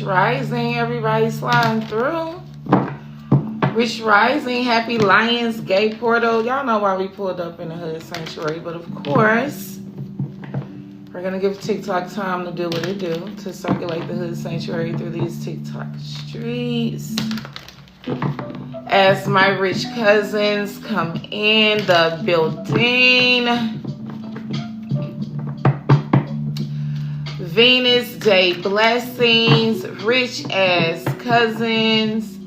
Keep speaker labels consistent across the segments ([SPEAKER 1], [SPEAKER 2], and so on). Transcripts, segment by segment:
[SPEAKER 1] Rising, everybody sliding through. Rich Rising, happy Lions Gate portal. Y'all know why we pulled up in the Hood Sanctuary, but of course, we're going to give TikTok time to do what it do, to circulate the Hood Sanctuary through these TikTok streets. As my rich cousins come in the building. Venus Day blessings, rich as cousins.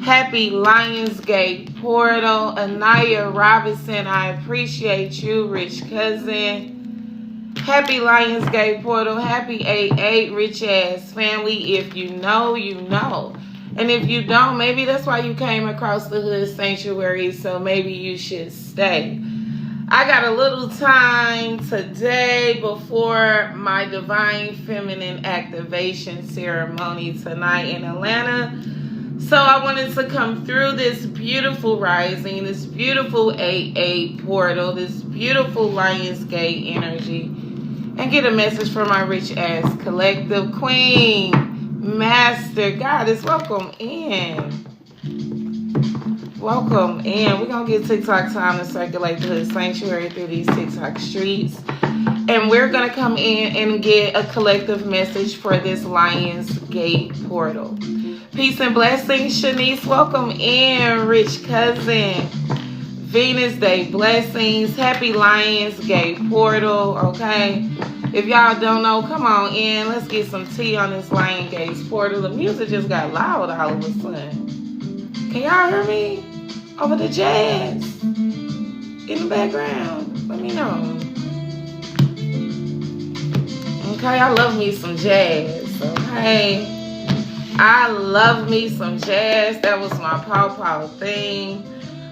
[SPEAKER 1] Happy Lionsgate portal. Anaya Robinson, I appreciate you, rich cousin. Happy Lionsgate portal. Happy 8-8, rich ass family. If you know, you know. And if you don't, maybe that's why you came across the Hood Sanctuary, so maybe you should stay. I got a little time today before my Divine Feminine Activation ceremony tonight in Atlanta. So I wanted to come through this beautiful rising, this beautiful 8-8 portal, this beautiful Lionsgate energy, and get a message from my rich ass collective. Queen, Master, Goddess, welcome in. Welcome in. We're going to get TikTok time to circulate the Hood Sanctuary through these TikTok streets. And we're going to come in and get a collective message for this Lionsgate portal. Peace and blessings, Shanice. Welcome in, rich cousin. Venus Day blessings. Happy Lionsgate portal, okay? If y'all don't know, come on in. Let's get some tea on this Lionsgate portal. The music just got loud all of a sudden. Can y'all hear me? Over the jazz in the background. Let me know. Okay, I love me some jazz. Okay. I love me some jazz. That was my pow thing.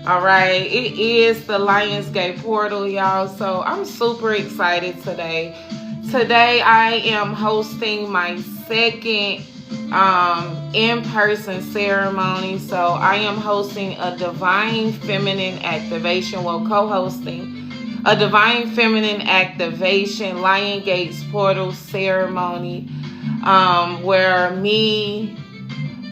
[SPEAKER 1] Alright, it is the Lionsgate portal, y'all. So I'm super excited today. Today I am hosting my second in-person ceremony. So I am hosting a Divine Feminine Activation, co-hosting a Divine Feminine Activation Lionsgate portal ceremony, where me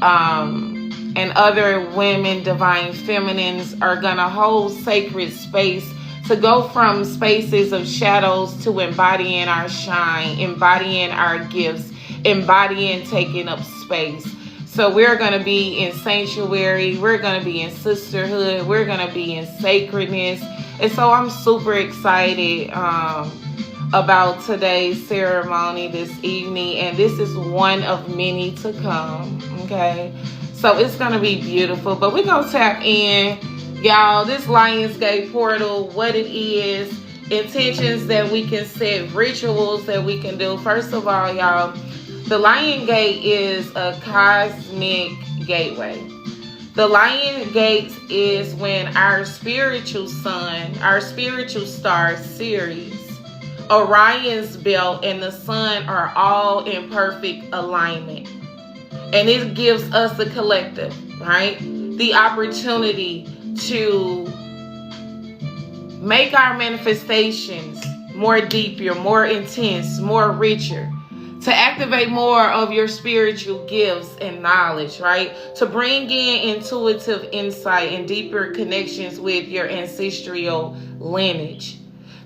[SPEAKER 1] and other women, divine feminines, are gonna hold sacred space to go from spaces of shadows to embodying our shine, embodying our gifts, embodying taking up space. So we're going to be in sanctuary, we're going to be in sisterhood, we're going to be in sacredness. And so I'm super excited about today's ceremony this evening, and this is one of many to come, okay? So it's going to be beautiful, but we're going to tap in, y'all, this Lionsgate portal, what it is, intentions that we can set, rituals that we can do. First of all, y'all, the Lion Gate is a cosmic gateway. The Lion Gate is when our spiritual sun, our spiritual star Sirius, Orion's belt, and the sun are all in perfect alignment. And it gives us, the collective, right, the opportunity to make our manifestations more deeper, more intense, more richer, to activate more of your spiritual gifts and knowledge, right? To bring in intuitive insight and deeper connections with your ancestral lineage.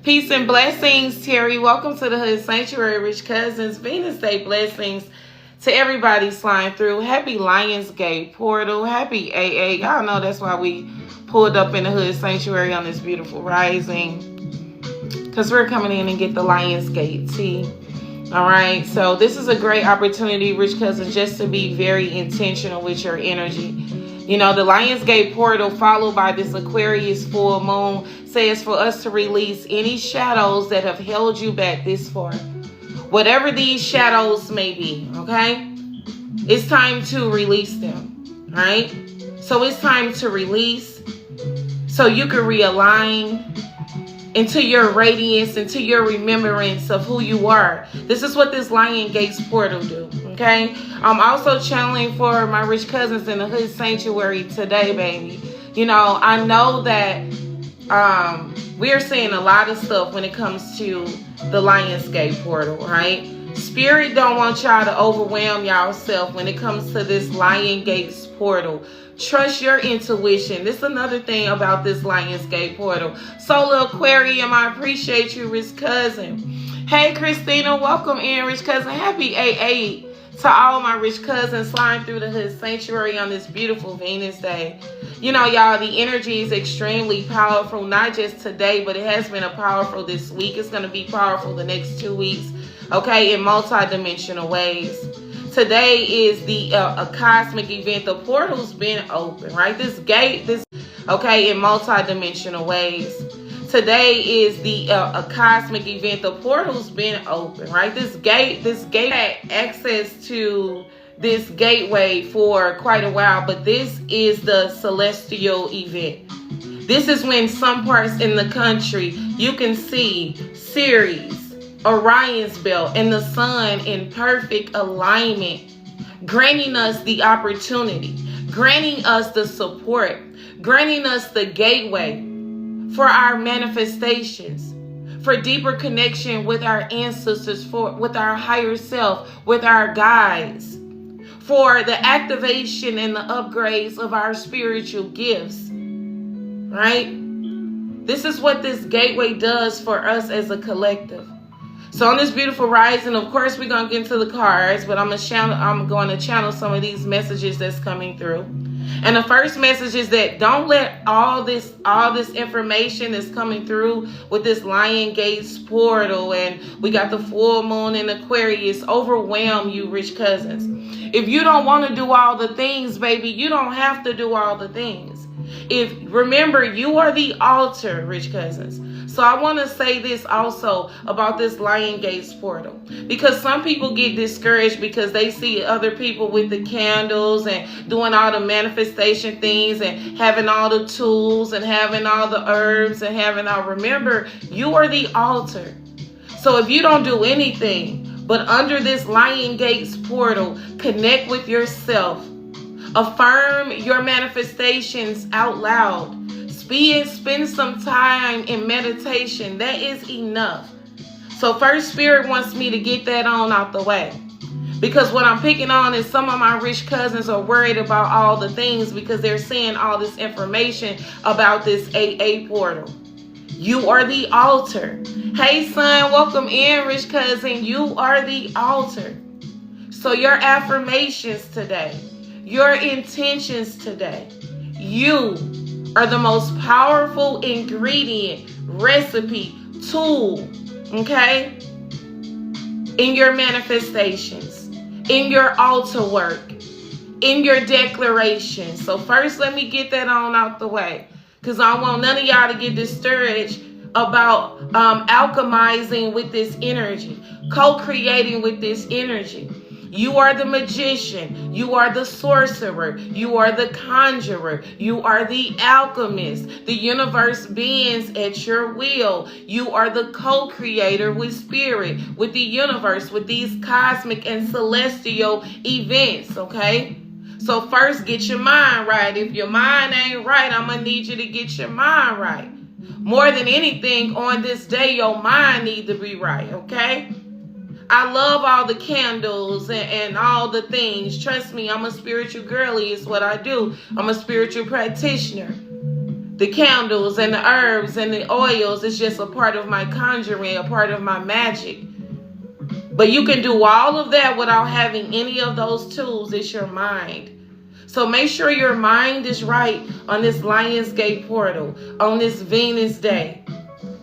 [SPEAKER 1] Peace and blessings, Terry. Welcome to the Hood Sanctuary, rich cousins. Venus Day blessings to everybody sliding through. Happy Lionsgate portal. Happy AA. Y'all know that's why we pulled up in the Hood Sanctuary on this beautiful rising, because we're coming in and get the Lionsgate tea. All right, so this is a great opportunity, rich cousins, just to be very intentional with your energy. You know, the Lionsgate portal followed by this Aquarius full moon says for us to release any shadows that have held you back this far. Whatever these shadows may be, okay? It's time to release them, right? So it's time to release so you can realign into your radiance, into your remembrance of who you are. This is what this Lionsgate portal do, okay? I'm also channeling for my rich cousins in the Hood Sanctuary today, baby. You know, I know that we're seeing a lot of stuff when it comes to the Lionsgate portal, right? Spirit don't want y'all to overwhelm yourself when it comes to this Lion Gates portal. Trust your intuition. This is another thing about this Lionsgate portal. Solar Aquarium, I appreciate you, Rich Cousin. Hey, Christina, welcome in, Rich Cousin. Happy AA to all my Rich Cousins flying through the Hood Sanctuary on this beautiful Venus day. You know, y'all, the energy is extremely powerful, not just today, but it has been a powerful this week. It's going to be powerful the next 2 weeks, okay, in multi-dimensional ways. Today is the a cosmic event. The portal's been open, right? This gate, okay, in multi-dimensional ways. Today is the a cosmic event. The portal's been open, right? This gate had access to this gateway for quite a while, but this is the celestial event. This is when some parts in the country you can see Ceres, Orion's belt, and the sun in perfect alignment, granting us the opportunity, granting us the support, granting us the gateway for our manifestations, for deeper connection with our ancestors, with our higher self, with our guides, for the activation and the upgrades of our spiritual gifts, right? This is what this gateway does for us as a collective. So on this beautiful rising, of course, we're going to get into the cards, but I'm going to channel some of these messages that's coming through. And the first message is that don't let all this information that's coming through with this Lion Gates portal, and we got the full moon in Aquarius, overwhelm you, Rich Cousins. If you don't want to do all the things, baby, you don't have to do all the things. Remember, you are the altar, Rich Cousins. So I want to say this also about this Lion Gates portal, because some people get discouraged because they see other people with the candles and doing all the manifestation things and having all the tools and having all the herbs and having all. Remember, you are the altar. So if you don't do anything but under this Lion Gates portal, connect with yourself, affirm your manifestations out loud. Spend some time in meditation. That is enough. So first, Spirit wants me to get that on out the way. Because what I'm picking on is some of my Rich Cousins are worried about all the things because they're seeing all this information about this AA portal. You are the altar. Hey, son, welcome in, Rich Cousin. You are the altar. So your affirmations today, your intentions today, you are the most powerful ingredient, recipe, tool, okay, in your manifestations, in your altar work, in your declaration. So first, let me get that on out the way, because I don't want none of y'all to get discouraged about alchemizing with this energy, co-creating with this energy. You are the magician. You are the sorcerer. You are the conjurer. You are the alchemist. The universe bends at your will. You are the co-creator with spirit, with the universe, with these cosmic and celestial events, okay? So first, get your mind right. If your mind ain't right, I'm going to need you to get your mind right. More than anything, on this day, your mind needs to be right, okay? I love all the candles and all the things. Trust me, I'm a spiritual girly. It's what I do. I'm a spiritual practitioner. The candles and the herbs and the oils is just a part of my conjuring, a part of my magic. But you can do all of that without having any of those tools. It's your mind. So make sure your mind is right on this Lionsgate portal, on this Venus day.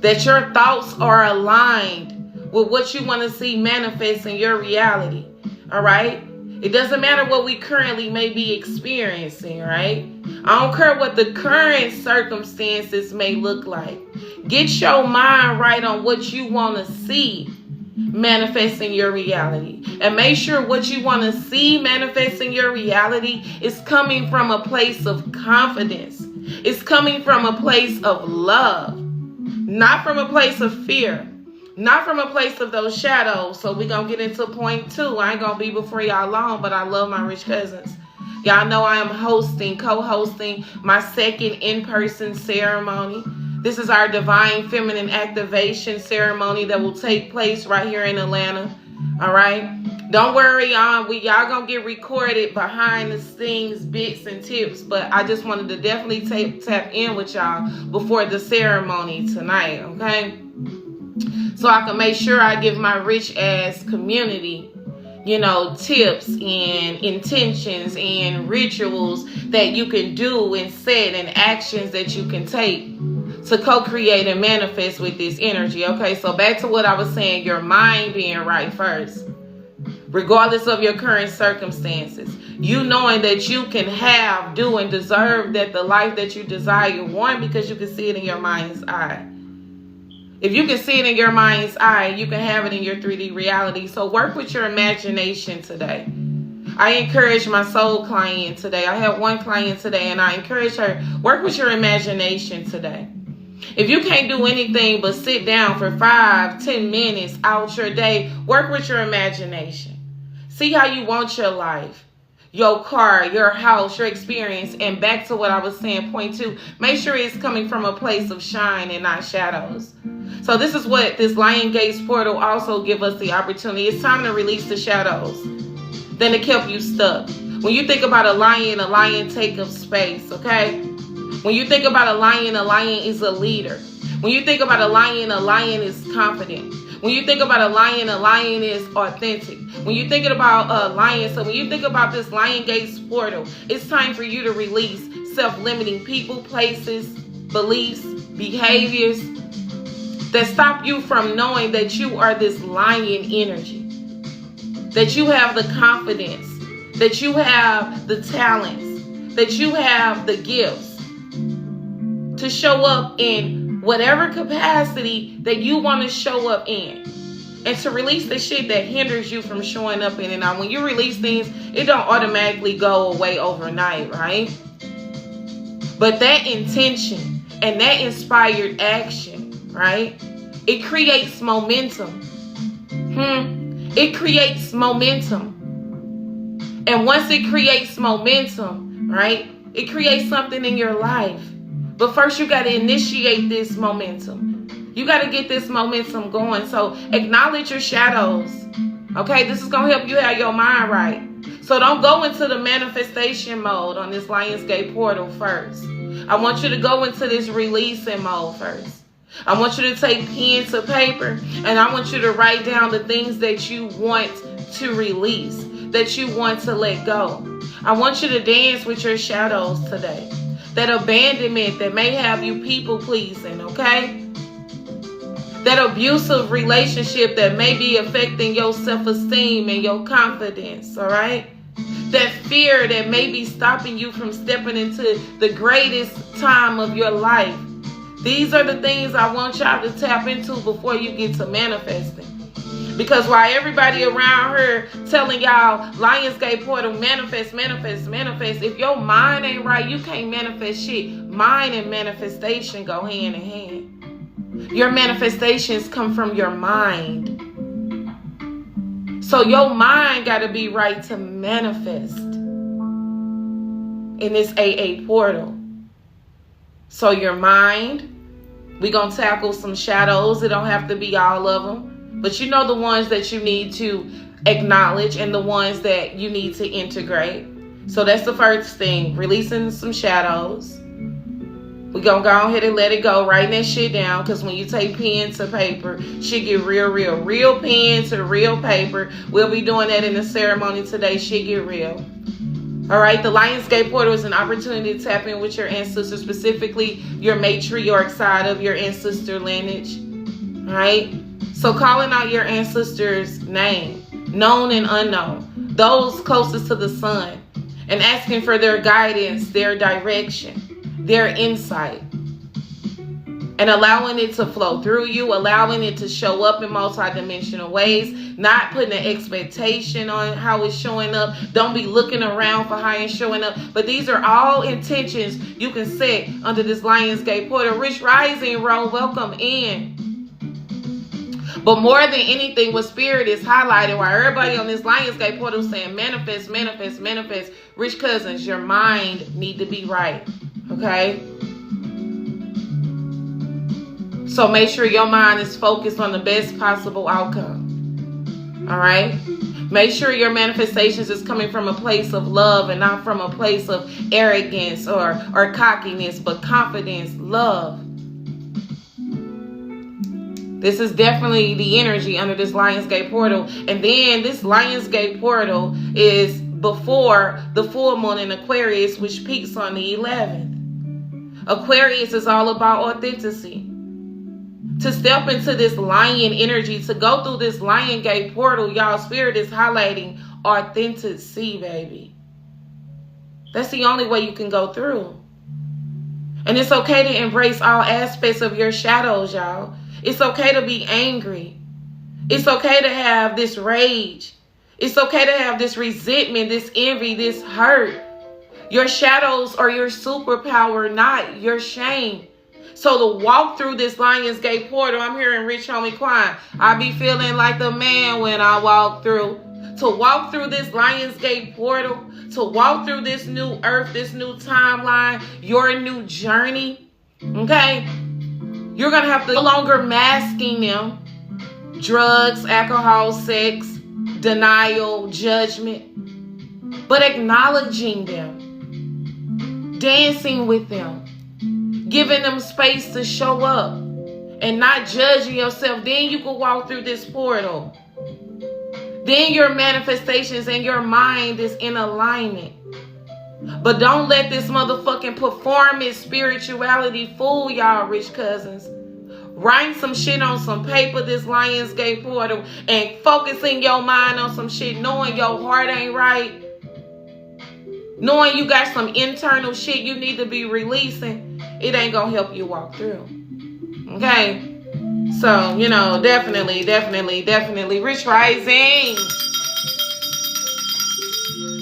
[SPEAKER 1] That your thoughts are aligned with what you want to see manifest in your reality, all right? It doesn't matter what we currently may be experiencing, right? I don't care what the current circumstances may look like. Get your mind right on what you want to see manifesting your reality. And make sure what you want to see manifesting your reality is coming from a place of confidence. It's coming from a place of love, not from a place of fear. Not from a place of those shadows. So we're going to get into point 2. I ain't going to be before y'all long, but I love my Rich Cousins. Y'all know I am co-hosting my second in-person ceremony. This is our Divine Feminine Activation ceremony that will take place right here in Atlanta. All right. Don't worry, y'all gonna get recorded behind the scenes bits and tips, but I just wanted to definitely tap in with y'all before the ceremony tonight, okay? So I can make sure I give my rich ass community, tips and intentions and rituals that you can do and set and actions that you can take to co-create and manifest with this energy. Okay, so back to what I was saying, your mind being right first. Regardless of your current circumstances, you knowing that you can have, do, and deserve that the life that you desire, one, because you can see it in your mind's eye. If you can see it in your mind's eye, you can have it in your 3D reality. So work with your imagination today. I encourage my soul client today. I have one client today, and I encourage her, work with your imagination today. If you can't do anything but sit down for 5-10 minutes out your day, work with your imagination. See how you want your life, your car, your house, your experience. And back to what I was saying, point 2, make sure it's coming from a place of shine and not shadows. So this is what this Lion Gates portal also give us the opportunity. It's time to release the shadows that have kept you stuck. When you think about a lion take up space, okay? When you think about a lion is a leader. When you think about a lion is confident. When you think about a lion is authentic. When you're thinking about a lion, so when you think about this Lion Gates portal, it's time for you to release self-limiting people, places, beliefs, behaviors that stop you from knowing that you are this lion energy, that you have the confidence, that you have the talents, that you have the gifts to show up in whatever capacity that you want to show up in, and to release the shit that hinders you from showing up in it. Now, when you release things, it don't automatically go away overnight, right? But that intention and that inspired action, right? It creates momentum. It creates momentum. And once it creates momentum, right? It creates something in your life. But first you got to initiate this momentum. You got to get this momentum going. So acknowledge your shadows. Okay, this is going to help you have your mind right. So don't go into the manifestation mode on this Lionsgate portal first. I want you to go into this releasing mode first. I want you to take pen to paper, and I want you to write down the things that you want to release, that you want to let go. I want you to dance with your shadows today. That abandonment that may have you people pleasing, okay? That abusive relationship that may be affecting your self-esteem and your confidence, all right? That fear that may be stopping you from stepping into the greatest time of your life. These are the things I want y'all to tap into before you get to manifesting. Because while everybody around here telling y'all Lionsgate portal manifest, if your mind ain't right, you can't manifest shit. Mind and manifestation go hand in hand. Your manifestations come from your mind. So your mind got to be right to manifest in this AA portal. So your mind, we going to tackle some shadows. It don't have to be all of them. But you know the ones that you need to acknowledge and the ones that you need to integrate. So that's the first thing, releasing some shadows. We're going to go ahead and let it go, writing that shit down, because when you take pen to paper, shit get real. Real pen to real paper. We'll be doing that in the ceremony today. Shit get real. All right, the Lionsgate portal is an opportunity to tap in with your ancestors, specifically your matriarch side of your ancestor lineage. All right? So calling out your ancestors' name, known and unknown, those closest to the sun, and asking for their guidance, their direction, their insight, and allowing it to flow through you, allowing it to show up in multidimensional ways, not putting an expectation on how it's showing up. Don't be looking around for how it's showing up. But these are all intentions you can set under this Lionsgate portal. Rich Rising Row, welcome in. But more than anything, what Spirit is highlighting, while everybody on this Lionsgate portal saying manifest, Rich Cousins, your mind need to be right, okay? So make sure your mind is focused on the best possible outcome. All right? Make sure your manifestations is coming from a place of love and not from a place of arrogance or cockiness, but confidence, love. This is definitely the energy under this Lionsgate portal. And then this Lionsgate portal is before the full moon in Aquarius, which peaks on the 11th. Aquarius is all about authenticity. To step into this lion energy, to go through this Lionsgate portal, y'all, Spirit is highlighting authenticity, baby. That's the only way you can go through. And it's okay to embrace all aspects of your shadows, y'all. It's okay to be angry. It's okay to have this rage. It's okay to have this resentment, this envy, this hurt. Your shadows are your superpower, not your shame. So to walk through this Lionsgate portal, I'm hearing Rich Homie Quan. I be feeling like the man when I walk through. To walk through this Lionsgate portal, to walk through this new earth, this new timeline, your new journey, okay? You're going to have to no longer masking them. Drugs, alcohol, sex, denial, judgment, but acknowledging them, dancing with them, giving them space to show up and not judging yourself. Then you can walk through this portal. Then your manifestations and your mind is in alignment. But don't let this motherfucking performance spirituality fool y'all, rich cousins. Write some shit on some paper, this Lionsgate portal, and focusing your mind on some shit, knowing your heart ain't right, knowing you got some internal shit you need to be releasing, it ain't gonna help you walk through. Okay? So, you know, definitely, Rich Rising.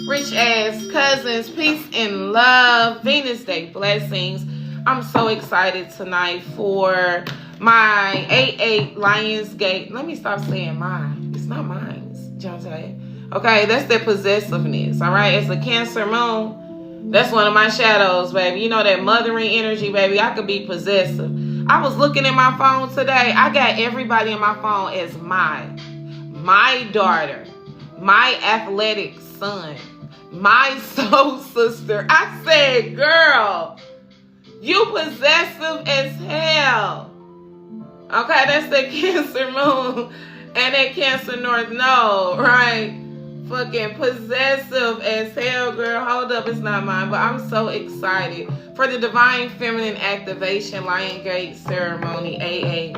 [SPEAKER 1] Rich ass cousins, peace and love, Venus Day blessings. I'm so excited tonight for my 8/8 Lionsgate. Let me stop saying mine. It's not mine, Jonta. Okay, that's their possessiveness. All right, it's a Cancer moon. That's one of my shadows, baby. You know that mothering energy, baby. I could be possessive. I was looking at my phone today. I got everybody in my phone as my daughter, my athletic son, my soul sister. I said, girl, you possessive as hell. Okay, that's the Cancer moon and that Cancer North Node, right? Fucking possessive as hell, girl. Hold up, it's not mine, but I'm so excited for the Divine Feminine Activation Lionsgate Ceremony AA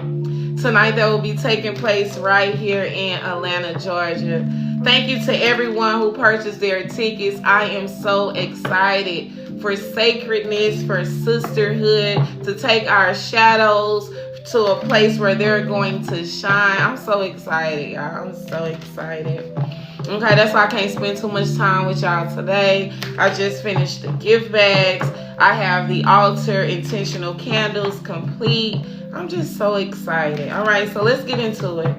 [SPEAKER 1] tonight that will be taking place right here in Atlanta, Georgia. Thank you to everyone who purchased their tickets. I am so excited for sacredness, for sisterhood, to take our shadows to a place where they're going to shine. I'm so excited, y'all. I'm so excited. Okay, that's why I can't spend too much time with y'all today. I just finished the gift bags. I have the altar intentional candles complete. I'm just so excited. All right, so let's get into it.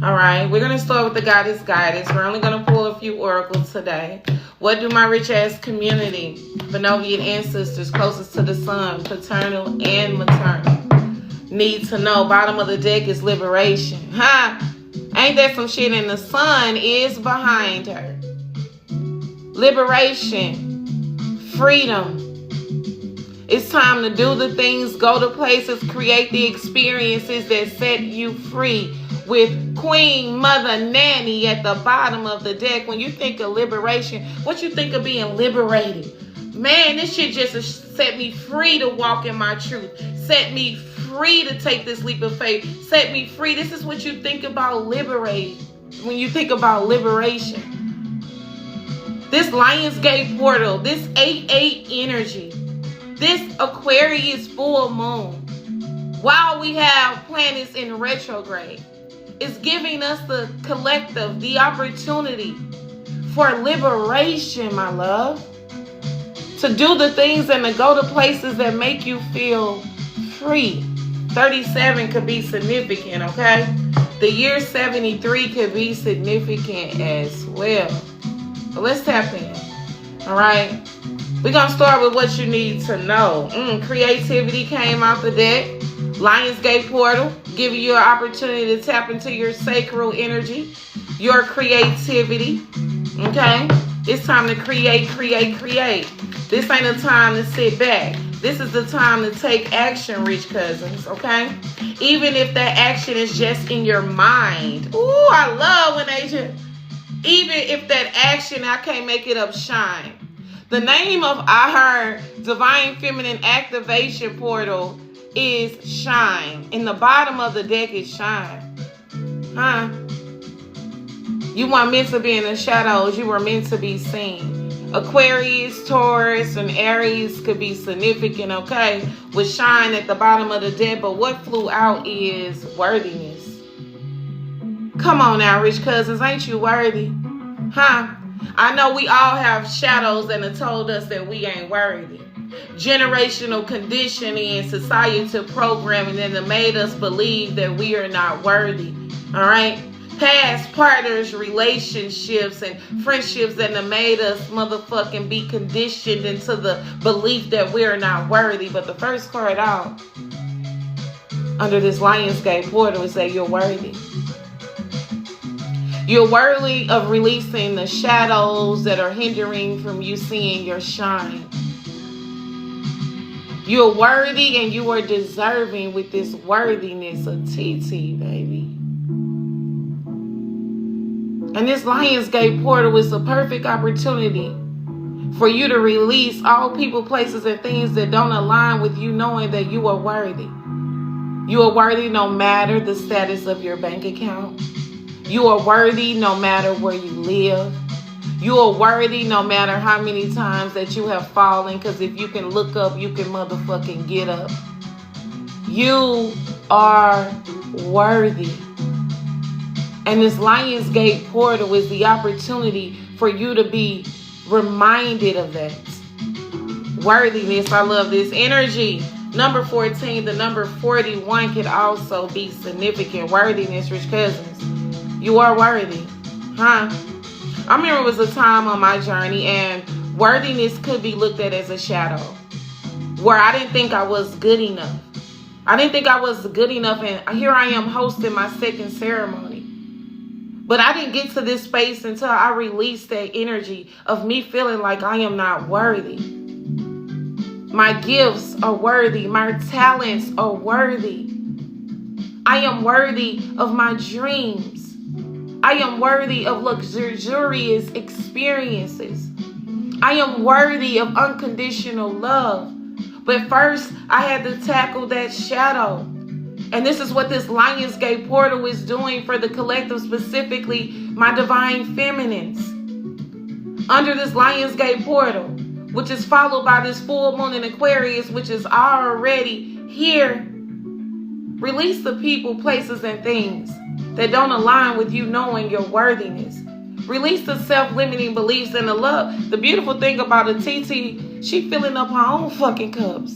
[SPEAKER 1] All right, we're going to start with the Goddess Guidance. We're only going to pull a few oracles today. What do my rich ass community, Benovian ancestors closest to the sun, paternal and maternal, need to know? Bottom of the deck is liberation. Huh? Ain't that some shit? And the sun is behind her. Liberation. Freedom. It's time to do the things, go to places, create the experiences that set you free. With Queen Mother Nanny at the bottom of the deck. When you think of liberation, what you think of being liberated? Man, this shit just set me free to walk in my truth. Set me free to take this leap of faith. Set me free. This is what you think about liberate when you think about liberation. This Lionsgate portal, this 8/8 energy, this Aquarius full moon, while we have planets in retrograde, is giving us the collective, the opportunity for liberation, my love. To do the things and to go to places that make you feel free. 37 could be significant, okay? The year 73 could be significant as well. So let's tap in, all right? We're going to start with what you need to know. Creativity came out the deck. Lionsgate portal, giving you an opportunity to tap into your sacral energy. your creativity. Okay? It's time to create. This ain't a time to sit back. This is the time to take action, rich cousins, okay? Even if that action is just in your mind. Ooh, I love when they just, even if that action, I can't make it up, shine. The name of our Divine Feminine Activation Portal is Shine. In the bottom of the deck is Shine. Huh? You weren't meant to be in the shadows. You were meant to be seen. Aquarius, Taurus, and Aries could be significant, okay? With Shine at the bottom of the deck. But what flew out is worthiness. Come on now, rich cousins. Ain't you worthy? Huh? I know we all have shadows that have told us that we ain't worthy. Generational conditioning and societal programming that have made us believe that we are not worthy. All right? Past partners, relationships, and friendships that have made us motherfucking be conditioned into the belief that we are not worthy. But the first card out under this Lionsgate portal is that you're worthy. You're worthy of releasing the shadows that are hindering from you seeing your shine. You're worthy and you are deserving with this worthiness of TT, baby. And this Lionsgate portal is a perfect opportunity for you to release all people, places, and things that don't align with you knowing that you are worthy. You are worthy no matter the status of your bank account. You are worthy no matter where you live. You are worthy no matter how many times that you have fallen, because if you can look up, you can motherfucking get up. You are worthy. And this Lionsgate portal is the opportunity for you to be reminded of that. Worthiness, I love this energy. Number 14, the number 41 could also be significant. Worthiness, rich cousins. You are worthy. Huh? I remember it was a time on my journey and worthiness could be looked at as a shadow. Where I didn't think I was good enough. I didn't think I was good enough, and here I am hosting my second ceremony. But I didn't get to this space until I released that energy of me feeling like I am not worthy. My gifts are worthy. My talents are worthy. I am worthy of my dreams. I am worthy of luxurious experiences. I am worthy of unconditional love. But first, I had to tackle that shadow. And this is what this Lionsgate portal is doing for the collective, specifically my divine feminines. Under this Lionsgate portal, which is followed by this full moon in Aquarius, which is already here, release the people, places, and things that don't align with you knowing your worthiness. Release the self-limiting beliefs and the love. The beautiful thing about a TT, she filling up her own fucking cups.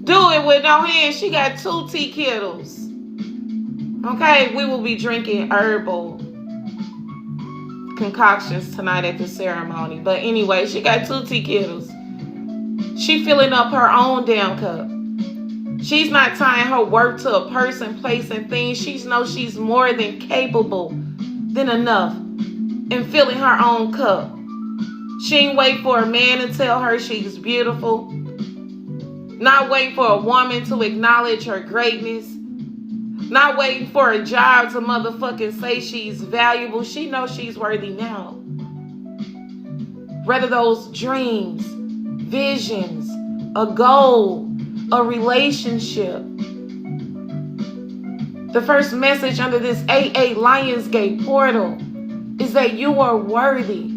[SPEAKER 1] Do it with no hands. She got 2 tea kettles. Okay, we will be drinking herbal concoctions tonight at the ceremony. But anyway, she got 2 tea kettles. She filling up her own damn cup. She's not tying her worth to a person, place, and thing. She knows she's more than capable, than enough, in filling her own cup. She ain't wait for a man to tell her she's beautiful. Not waiting for a woman to acknowledge her greatness. Not waiting for a job to motherfucking say she's valuable. She knows she's worthy now. Whether those dreams, visions, a goal, a relationship. The first message under this AA Lionsgate portal is that you are worthy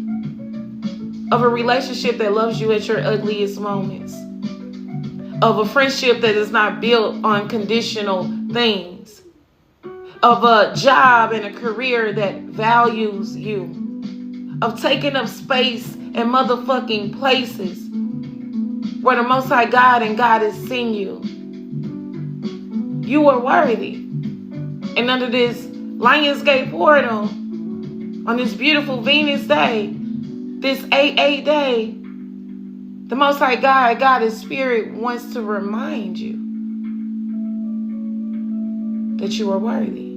[SPEAKER 1] of a relationship that loves you at your ugliest moments. Of a friendship that is not built on conditional things. Of a job and a career that values you. Of taking up space in motherfucking places where the Most High God and God has seen you. You are worthy. And under this Lionsgate portal, on this beautiful Venus day, this AA day, the Most High God, God is Spirit, wants to remind you that you are worthy.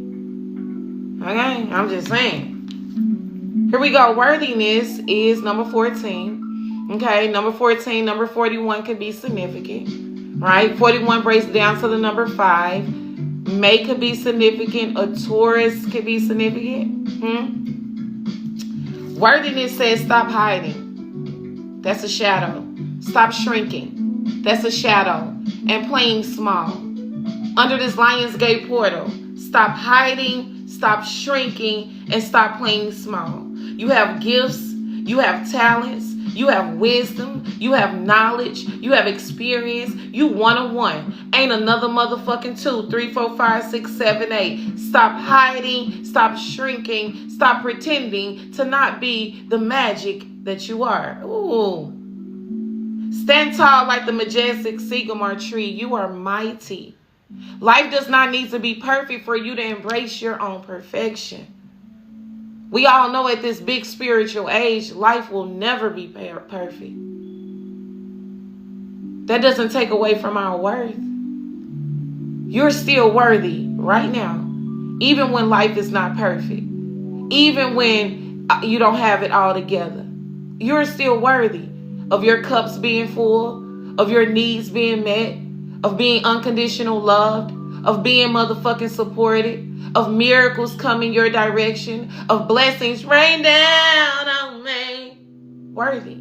[SPEAKER 1] Okay, I'm just saying. Here we go. Worthiness is number 14. Okay, number 14, number 41 could be significant, right? 41 breaks down to the number 5. May could be significant. A Taurus could be significant. Worthiness says stop hiding. That's a shadow. Stop shrinking. That's a shadow. And playing small. Under this Lionsgate portal, stop hiding, stop shrinking, and stop playing small. You have gifts, you have talents, you have wisdom, you have knowledge, you have experience. You one-on-one. Ain't another motherfucking 2, 3, 4, 5, 6, 7, 8. Stop hiding, stop shrinking, stop pretending to not be the magic that you are. Ooh. Stand tall like the majestic sycamore tree. You are mighty. Life does not need to be perfect for you to embrace your own perfection. We all know at this big spiritual age, life will never be perfect. That doesn't take away from our worth. You're still worthy right now, even when life is not perfect, even when you don't have it all together. You're still worthy of your cups being full, of your needs being met, of being unconditional loved, of being motherfucking supported, of miracles coming your direction, of blessings rain down on me. Worthy.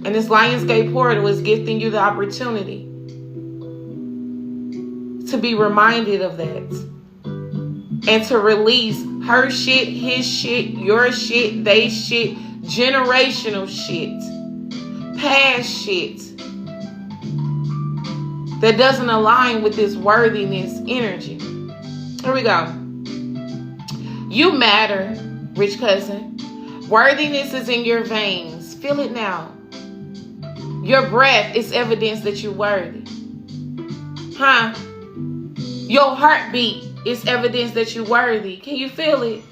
[SPEAKER 1] And this Lionsgate portal is gifting you the opportunity to be reminded of that. And to release her shit, his shit, your shit, they shit, generational shit, past shit that doesn't align with this worthiness energy. Here we go. You matter, rich cousin. Worthiness is in your veins. Feel it now. Your breath is evidence that you're worthy. Your heartbeat is evidence that you're worthy. Can you feel it?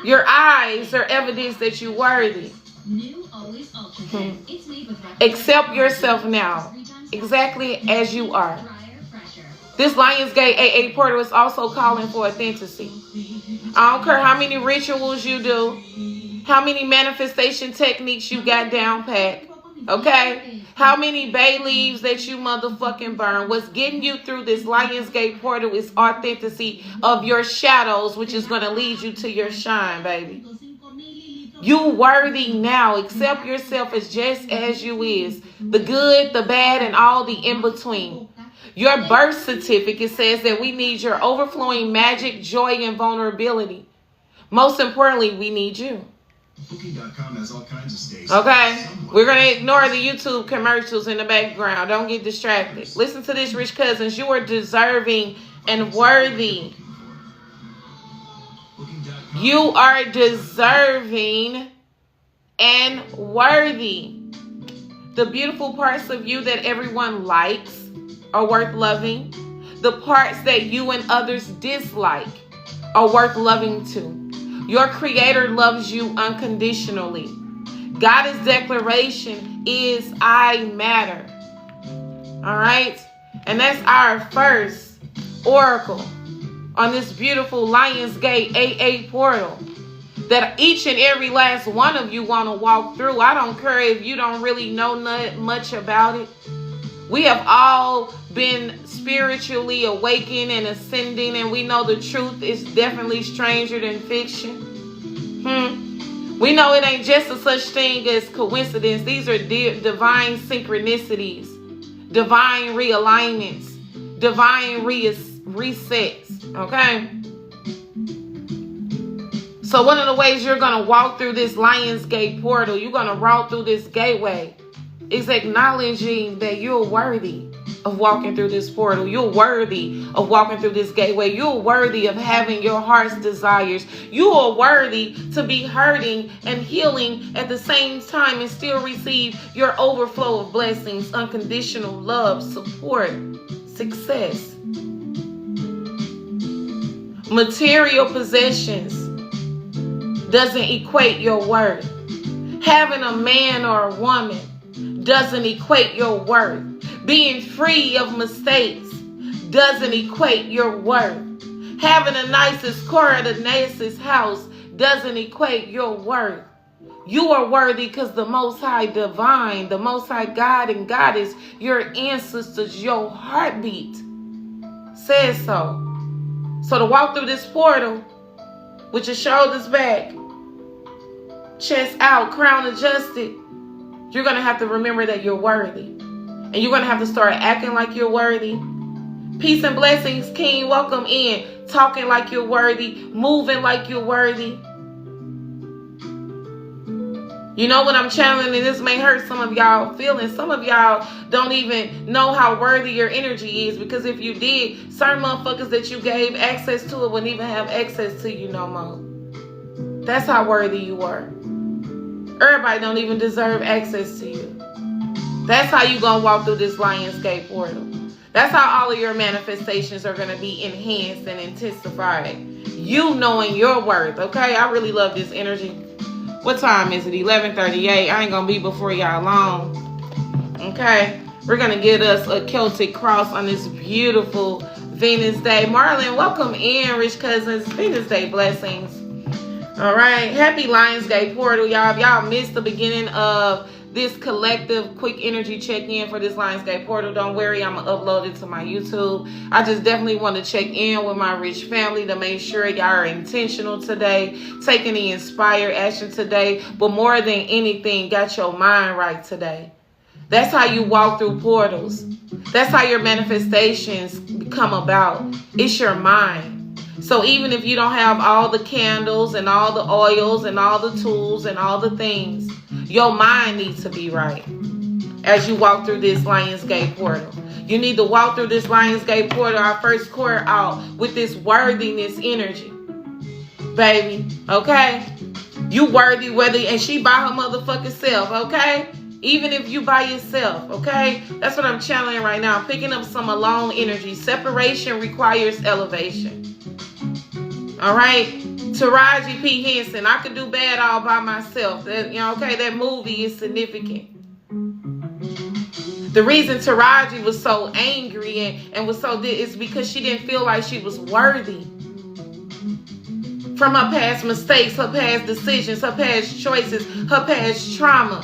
[SPEAKER 1] Your eyes are evidence that you're worthy. Accept yourself now, exactly as you are. This Lionsgate AA portal is also calling for authenticity. I don't care how many rituals you do, how many manifestation techniques you got down pat, okay? How many bay leaves that you motherfucking burn. What's getting you through this Lionsgate portal is authenticity of your shadows, which is going to lead you to your shine, baby. You worthy now. Accept yourself as just as you is. The good, the bad, and all the in-between. Your birth certificate says that we need your overflowing magic, joy, and vulnerability. Most importantly, we need you. Booking.com has all kinds of states. Okay? We're going to ignore the YouTube commercials in the background. Don't get distracted. Listen to this, rich cousins. You are deserving and worthy. You are deserving and worthy. The beautiful parts of you that everyone likes are worth loving. The parts that you and others dislike are worth loving too. Your creator loves you unconditionally. God's declaration is I matter. All right? And that's our first oracle on this beautiful Lionsgate AA portal that each and every last one of you want to walk through. I don't care if you don't really know much about it. We have all been spiritually awakened and ascending, and we know the truth is definitely stranger than fiction. We know it ain't just a such thing as coincidence. These are divine synchronicities, divine realignments, divine resets. Okay? So one of the ways you're going to walk through this Lionsgate portal, you're going to walk through this gateway, is acknowledging that you're worthy of walking through this portal. You're worthy of walking through this gateway. You're worthy of having your heart's desires. You are worthy to be hurting and healing at the same time and still receive your overflow of blessings, unconditional love, support, success. Material possessions doesn't equate your worth. Having a man or a woman doesn't equate your worth. Being free of mistakes doesn't equate your worth. Having the nicest car or the nicest house doesn't equate your worth. You are worthy because the Most High Divine, the Most High God and Goddess, your ancestors, your heartbeat says so. So to walk through this portal with your shoulders back, chest out, crown adjusted, you're going to have to remember that you're worthy. And you're going to have to start acting like you're worthy. Peace and blessings, King. Welcome in. Talking like you're worthy. Moving like you're worthy. You know what I'm channeling, and this may hurt some of y'all feelings. Some of y'all don't even know how worthy your energy is, because if you did, certain motherfuckers that you gave access to it wouldn't even have access to you no more. That's how worthy you are. Everybody don't even deserve access to you. That's how you gonna walk through this Lionsgate portal. That's how all of your manifestations are gonna be enhanced and intensified. You knowing your worth, okay? I really love this energy. What time is it? 11:38. I ain't gonna be before y'all long. Okay? We're gonna get us a Celtic cross on this beautiful Venus Day. Marlon, welcome in, Rich Cousins. Venus Day blessings. All right. Happy Lionsgate portal, y'all. If y'all missed the beginning of this collective quick energy check-in for this Lionsgate portal, don't worry, I'm gonna upload it to my YouTube. I just definitely want to check in with my rich family to make sure y'all are intentional today, taking the inspired action today, but more than anything, got your mind right today. That's how you walk through portals. That's how your manifestations come about. It's your mind. So even if you don't have all the candles and all the oils and all the tools and all the things, your mind needs to be right as you walk through this Lionsgate portal. You need to walk through this Lionsgate portal, our first quarter out, with this worthiness energy. Baby, okay? You worthy whether, and she by her motherfucking self, okay? Even if you by yourself, okay? That's what I'm channeling right now. I'm picking up some alone energy. Separation requires elevation. All right? Taraji P. Henson, I could do bad all by myself. That, you know, okay, that movie is significant. The reason Taraji was so angry and was so is because she didn't feel like she was worthy from her past mistakes, her past decisions, her past choices, her past trauma.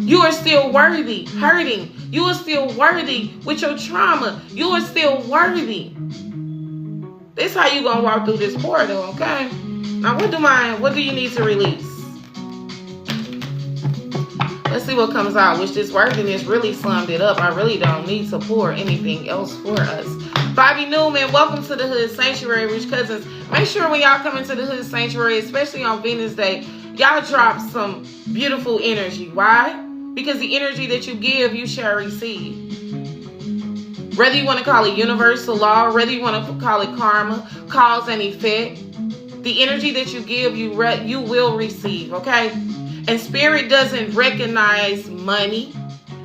[SPEAKER 1] You are still worthy, hurting. You are still worthy with your trauma. You are still worthy. This is how you gonna walk through this portal, okay? Now, what do you need to release? Let's see what comes out. Which this worthiness really summed it up. I really don't need to pour anything else for us. Bobby Newman, welcome to the Hood Sanctuary, Rich Cousins. Make sure when y'all come into the Hood Sanctuary, especially on Venus Day, y'all drop some beautiful energy. Why? Because the energy that you give, you shall receive. Whether you want to call it universal law, whether you want to call it karma, cause and effect, the energy that you give, you will receive, okay? And spirit doesn't recognize money.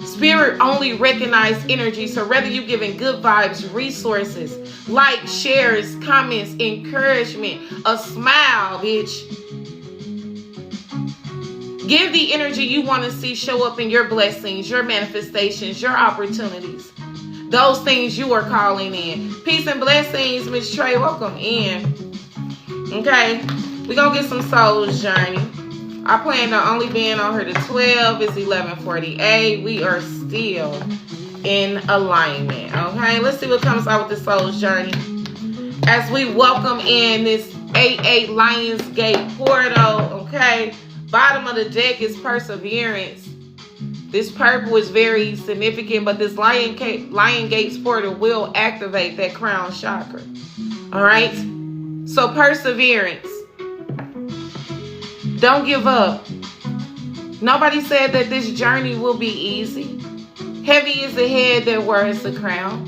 [SPEAKER 1] Spirit only recognizes energy. So whether you're giving good vibes, resources, like, shares, comments, encouragement, a smile, bitch. Give the energy you want to see show up in your blessings, your manifestations, your opportunities. Those things you are calling in. Peace and blessings, Miss Trey. Welcome in. Okay. We're going to get some Soul's Journey. I plan on only being on here to 12. It's 11:48. We are still in alignment. Okay. Let's see what comes out with the Soul's Journey. As we welcome in this 88 Lionsgate portal. Okay. Bottom of the deck is perseverance. This purple is very significant, but this Lion Gates portal will activate that crown chakra. All right? So perseverance. Don't give up. Nobody said that this journey will be easy. Heavy is the head that wears the crown.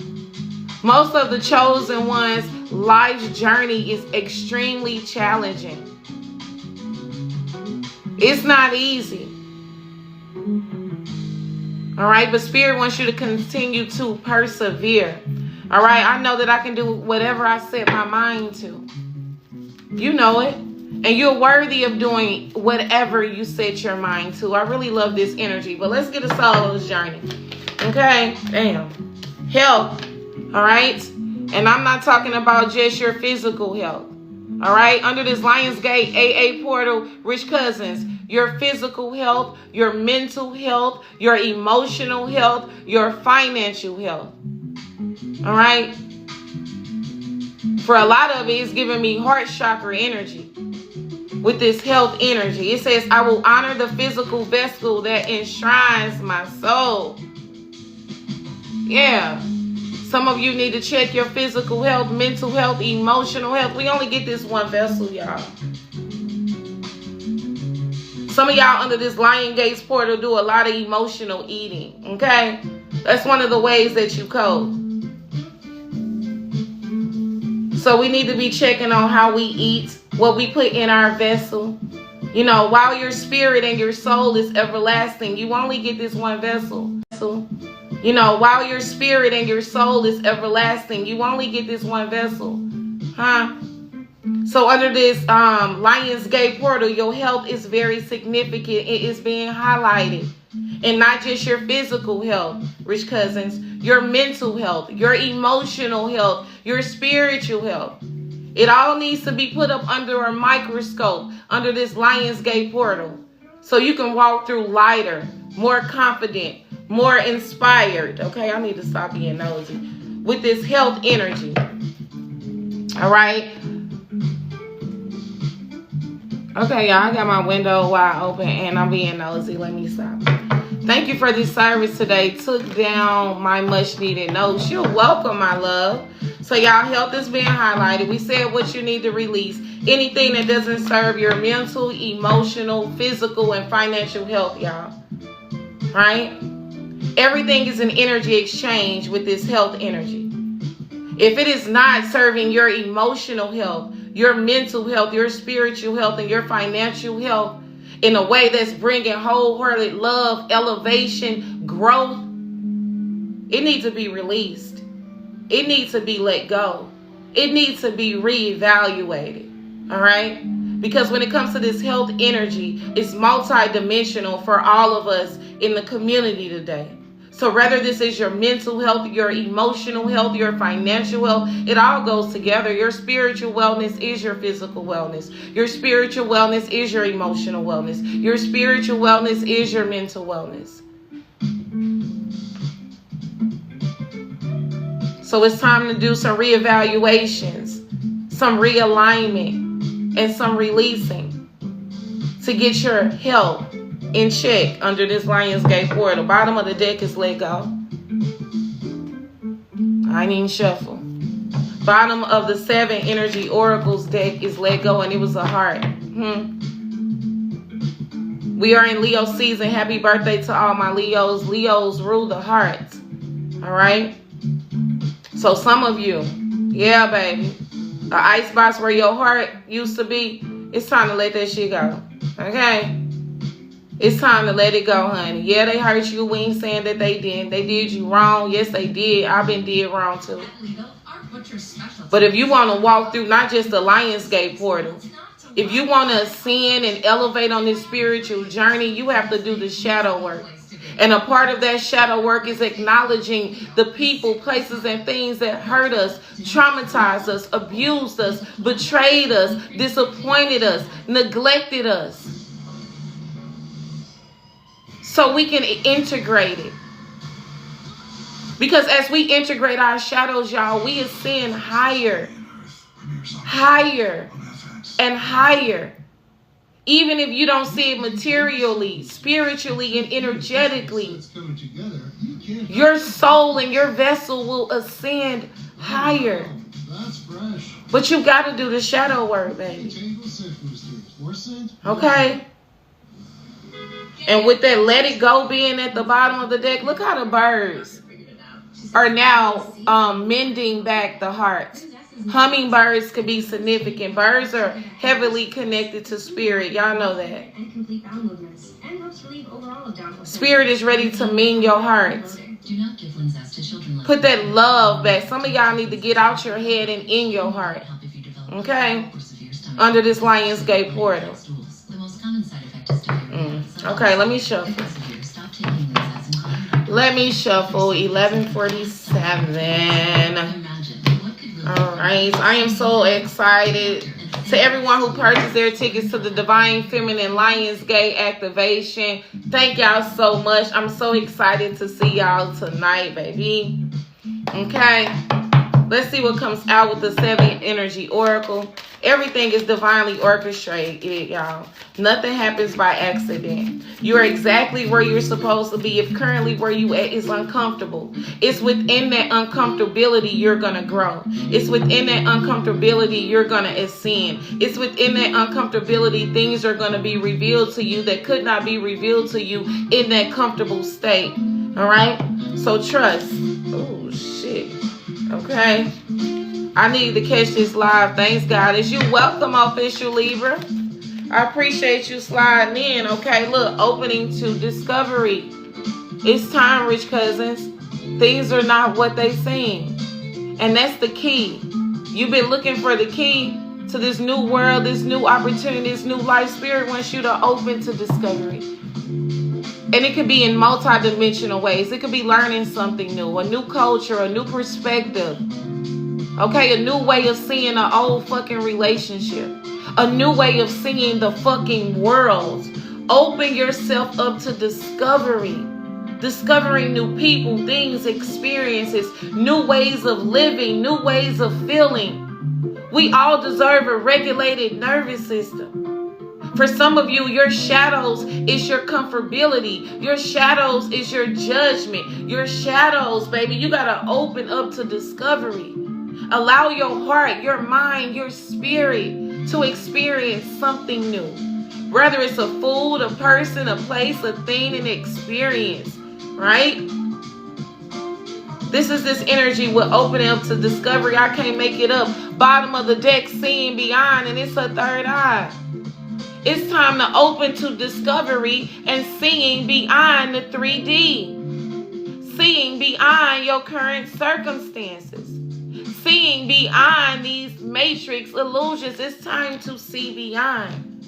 [SPEAKER 1] Most of the chosen ones' life's journey is extremely challenging. It's not easy. All right, but Spirit wants you to continue to persevere. All right, I know that I can do whatever I set my mind to. You know it. And you're worthy of doing whatever you set your mind to. I really love this energy. But let's get a Soul's Journey. Okay? Damn. Health. All right? And I'm not talking about just your physical health. All right? Under this Lionsgate AA portal, Rich Cousins, your physical health, your mental health, your emotional health, your financial health. All right? For a lot of it, it's giving me heart chakra energy with this health energy. It says, I will honor the physical vessel that enshrines my soul. Yeah. Some of you need to check your physical health, mental health, emotional health. We only get this one vessel, y'all. Some of y'all under this Lion Gates portal do a lot of emotional eating, okay? That's one of the ways that you cope. So we need to be checking on how we eat, what we put in our vessel. You know, while your spirit and your soul is everlasting, you only get this one vessel. You know, while your spirit and your soul is everlasting, you only get this one vessel. Huh? So under this Lionsgate portal, your health is very significant. It is being highlighted. And not just your physical health, Rich Cousins, your mental health, your emotional health, your spiritual health. It all needs to be put up under a microscope, under this Lionsgate portal. So you can walk through lighter, more confident, more inspired. Okay, I need to stop being nosy. With this health energy. All right. Okay, y'all, I got my window wide open and I'm being nosy. Let me stop. Thank you for this service today. Took down my much needed notes. You're welcome, my love. So y'all, health is being highlighted. We said what you need to release. Anything that doesn't serve your mental, emotional, physical, and financial health, y'all. Right? Everything is an energy exchange with this health energy. If it is not serving your emotional health, your mental health, your spiritual health, and your financial health in a way that's bringing wholehearted love, elevation, growth, it needs to be released. It needs to be let go. It needs to be reevaluated. All right? Because when it comes to this health energy, it's multidimensional for all of us in the community today. So whether this is your mental health, your emotional health, your financial health, it all goes together. Your spiritual wellness is your physical wellness. Your spiritual wellness is your emotional wellness. Your spiritual wellness is your mental wellness. So it's time to do some reevaluations, some realignment, and some releasing to get your health in check under this Lionsgate portal. The bottom of the deck is let go. I ain't even shuffle. Bottom of the 7 energy oracles deck is let go, and it was a heart. We are in Leo season. Happy birthday to all my Leos. Leos rule the heart. All right. So some of you, yeah, baby, the icebox where your heart used to be, it's time to let that shit go. Okay. It's time to let it go, honey. Yeah, they hurt you. We ain't saying that they didn't. They did you wrong. Yes, they did. I've been did wrong too. But if you want to walk through not just the Lionsgate portal, if you want to ascend and elevate on this spiritual journey, you have to do the shadow work. And a part of that shadow work is acknowledging the people, places, and things that hurt us, traumatized us, abused us, betrayed us, disappointed us, neglected us. So we can integrate it. Because as we integrate our shadows, y'all, we ascend higher, higher, and higher. Even if you don't see it materially, spiritually, and energetically, your soul and your vessel will ascend higher. But you got to do the shadow work, baby. Okay? And with that let it go being at the bottom of the deck, look how the birds are now mending back the heart. Hummingbirds could be significant. Birds are heavily connected to spirit. Y'all know that. Spirit is ready to mend your heart. Put that love back. Some of y'all need to get out your head and in your heart. Okay? Under this Lionsgate portal. Okay, let me shuffle. Let me shuffle. 1147. All right. I am so excited. To everyone who purchased their tickets to the Divine Feminine Lionsgate activation, thank y'all so much. I'm so excited to see y'all tonight, baby. Okay. Let's see what comes out with the 7 energy oracle. Everything is divinely orchestrated, y'all. Nothing happens by accident. You're exactly where you're supposed to be. If currently where you at is uncomfortable, it's within that uncomfortability you're going to grow. It's within that uncomfortability you're going to ascend. It's within that uncomfortability things are going to be revealed to you that could not be revealed to you in that comfortable state. All right? So trust. Oh, shit. Okay, I need to catch this live. Thanks, God. Is you welcome, official Libra. I appreciate you sliding in. Okay, look, opening to discovery. It's time, rich cousins. Things are not what they seem. And that's the key. You've been looking for the key to this new world, this new opportunity, this new life. Spirit wants you to open to discovery. And it could be in multi-dimensional ways. It could be learning something new, a new culture, a new perspective. Okay, a new way of seeing an old fucking relationship. A new way of seeing the fucking world. Open yourself up to discovery. Discovering new people, things, experiences, new ways of living, new ways of feeling. We all deserve a regulated nervous system. For some of you, your shadows is your comfortability. Your shadows is your judgment. Your shadows, baby, you got to open up to discovery. Allow your heart, your mind, your spirit to experience something new. Whether it's a food, a person, a place, a thing, an experience, right? This is this energy will open up to discovery. I can't make it up. Bottom of the deck, seeing beyond, and it's a third eye. It's time to open to discovery and seeing beyond the 3D. Seeing beyond your current circumstances. Seeing beyond these matrix illusions. It's time to see beyond.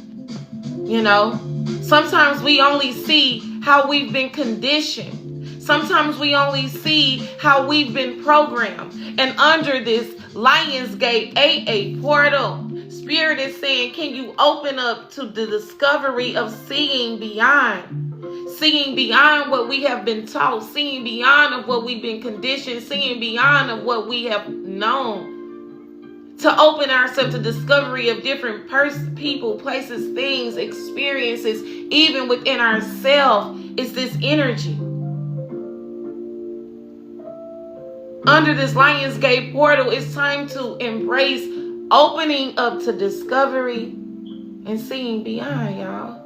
[SPEAKER 1] You know, sometimes we only see how we've been conditioned. Sometimes we only see how we've been programmed. And under this Lionsgate 8 portal, Spirit is saying, can you open up to the discovery of seeing beyond? Seeing beyond what we have been taught. Seeing beyond of what we've been conditioned. Seeing beyond of what we have known. To open ourselves to discovery of different people, places, things, experiences, even within ourselves. It's this energy. Under this Lionsgate portal, it's time to embrace opening up to discovery and seeing beyond, y'all.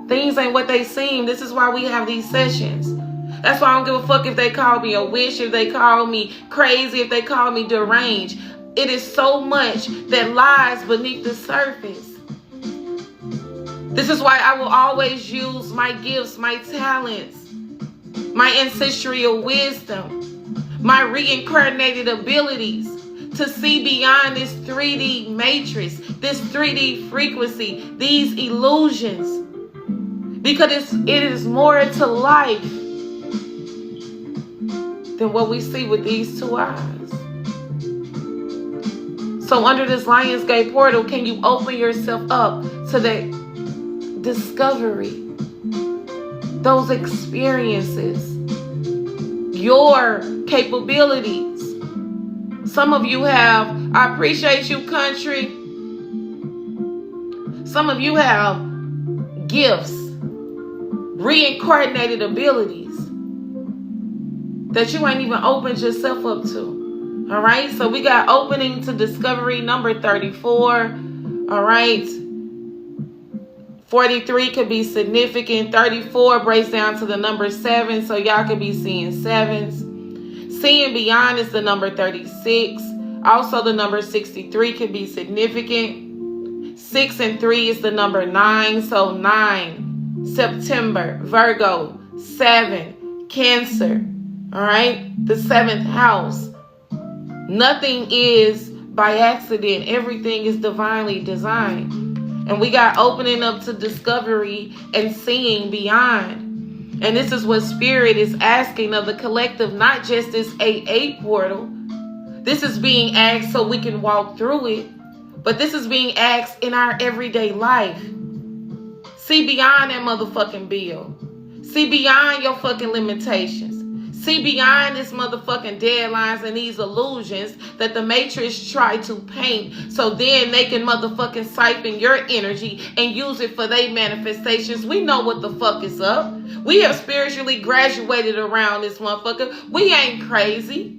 [SPEAKER 1] Things ain't what they seem. This is why we have these sessions. That's why I don't give a fuck if they call me a witch, if they call me crazy, if they call me deranged. It is so much that lies beneath the surface. This is why I will always use my gifts, my talents, my ancestral wisdom, my reincarnated abilities to see beyond this 3D matrix, this 3D frequency, these illusions. Because it is more to life than what we see with these 2 eyes. So under this Lionsgate portal, can you open yourself up to the discovery, those experiences, your capabilities? Some of you have, I appreciate you, country. Some of you have gifts, reincarnated abilities that you ain't even opened yourself up to. All right, so we got opening to discovery number 34. All right, 43 could be significant. 34 breaks down to the number 7, so y'all could be seeing 7s. Seeing beyond is the number 36. Also, the number 63 could be significant. 6 and 3 is the number 9. So 9, September, Virgo, 7, Cancer. All right, the 7th house. Nothing is by accident. Everything is divinely designed. And we got opening up to discovery and seeing beyond. And this is what Spirit is asking of the collective, not just this 8-8 portal. This is being asked so we can walk through it. But this is being asked in our everyday life. See beyond that motherfucking bill. See beyond your fucking limitations. See beyond this motherfucking deadlines and these illusions that the Matrix try to paint so then they can motherfucking siphon your energy and use it for their manifestations. We know what the fuck is up. We have spiritually graduated around this motherfucker. We ain't crazy.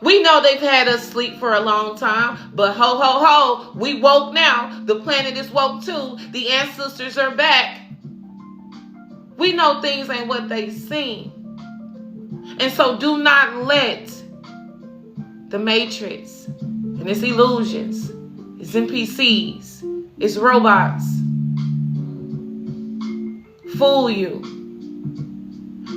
[SPEAKER 1] We know they've had us sleep for a long time, but ho, ho, ho, we woke now. The planet is woke too. The ancestors are back. We know things ain't what they seem. And so do not let the Matrix and its illusions, its NPCs, its robots fool you.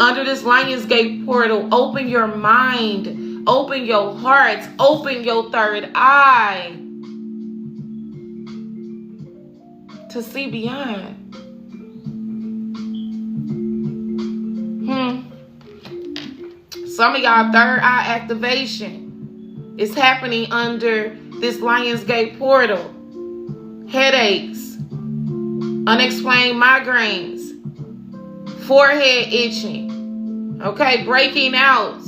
[SPEAKER 1] Under this Lionsgate portal, open your mind, open your heart, open your third eye to see beyond. Some of y'all third eye activation is happening under this Lionsgate portal. Headaches, unexplained migraines, forehead itching, okay, breaking out,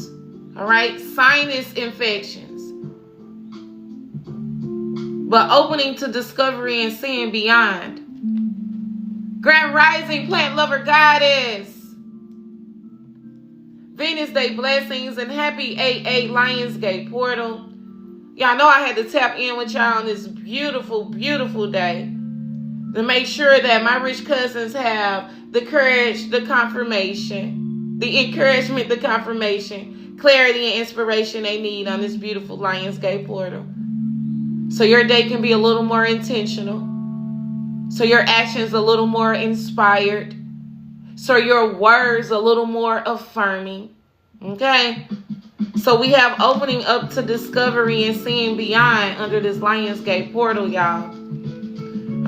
[SPEAKER 1] all right, sinus infections. But opening to discovery and seeing beyond. Grand Rising Plant Lover Goddess. Venus Day blessings and happy 8-8 Lionsgate portal. Y'all know I had to tap in with y'all on this beautiful, beautiful day to make sure that my rich cousins have the courage, the confirmation, the encouragement, the confirmation, clarity, and inspiration they need on this beautiful Lionsgate portal. So your day can be a little more intentional. So your actions a little more inspired. So your words a little more affirming. Okay? So we have opening up to discovery and seeing beyond under this Lionsgate portal, y'all.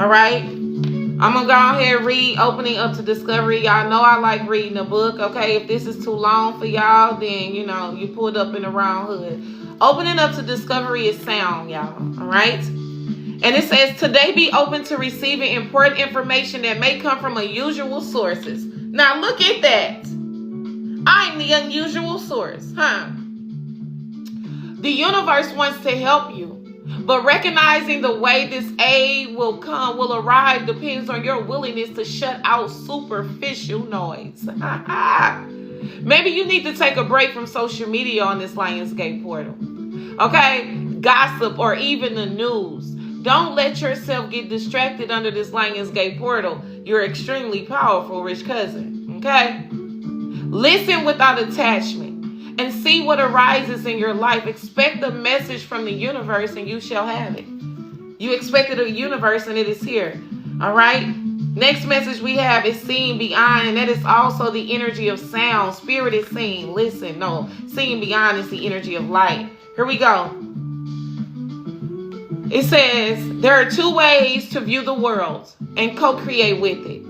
[SPEAKER 1] All right? I'm going to go ahead and read opening up to discovery. Y'all know I like reading a book. Okay? If this is too long for y'all, then, you know, you pulled up in the wrong hood. Opening up to discovery is sound, y'all. All right? And it says, today be open to receiving important information that may come from unusual sources. Now look at that. I'm the unusual source, huh? The universe wants to help you, but recognizing the way this aid will arrive depends on your willingness to shut out superficial noise. Maybe you need to take a break from social media on this Lionsgate portal. Okay? Gossip or even the news. Don't let yourself get distracted under this Lionsgate portal. You're extremely powerful, rich cousin. Okay? Listen without attachment and see what arises in your life. Expect a message from the universe and you shall have it. You expected a universe and it is here. All right? Next message we have is seeing beyond, and that is also the energy of sound. Spirit is seeing. Listen, no. Seeing beyond is the energy of light. Here we go. It says, there are two ways to view the world and co-create with it.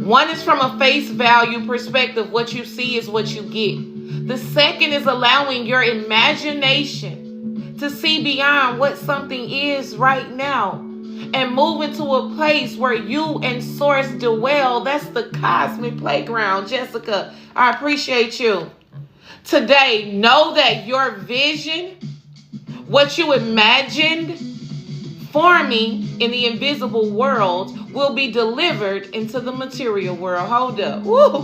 [SPEAKER 1] One is from a face value perspective. What you see is what you get. The second is allowing your imagination to see beyond what something is right now and move into a place where you and Source dwell. That's the cosmic playground. Jessica, I appreciate you. Today, know that your vision, what you imagined, forming in the invisible world will be delivered into the material world. Hold up. Woo.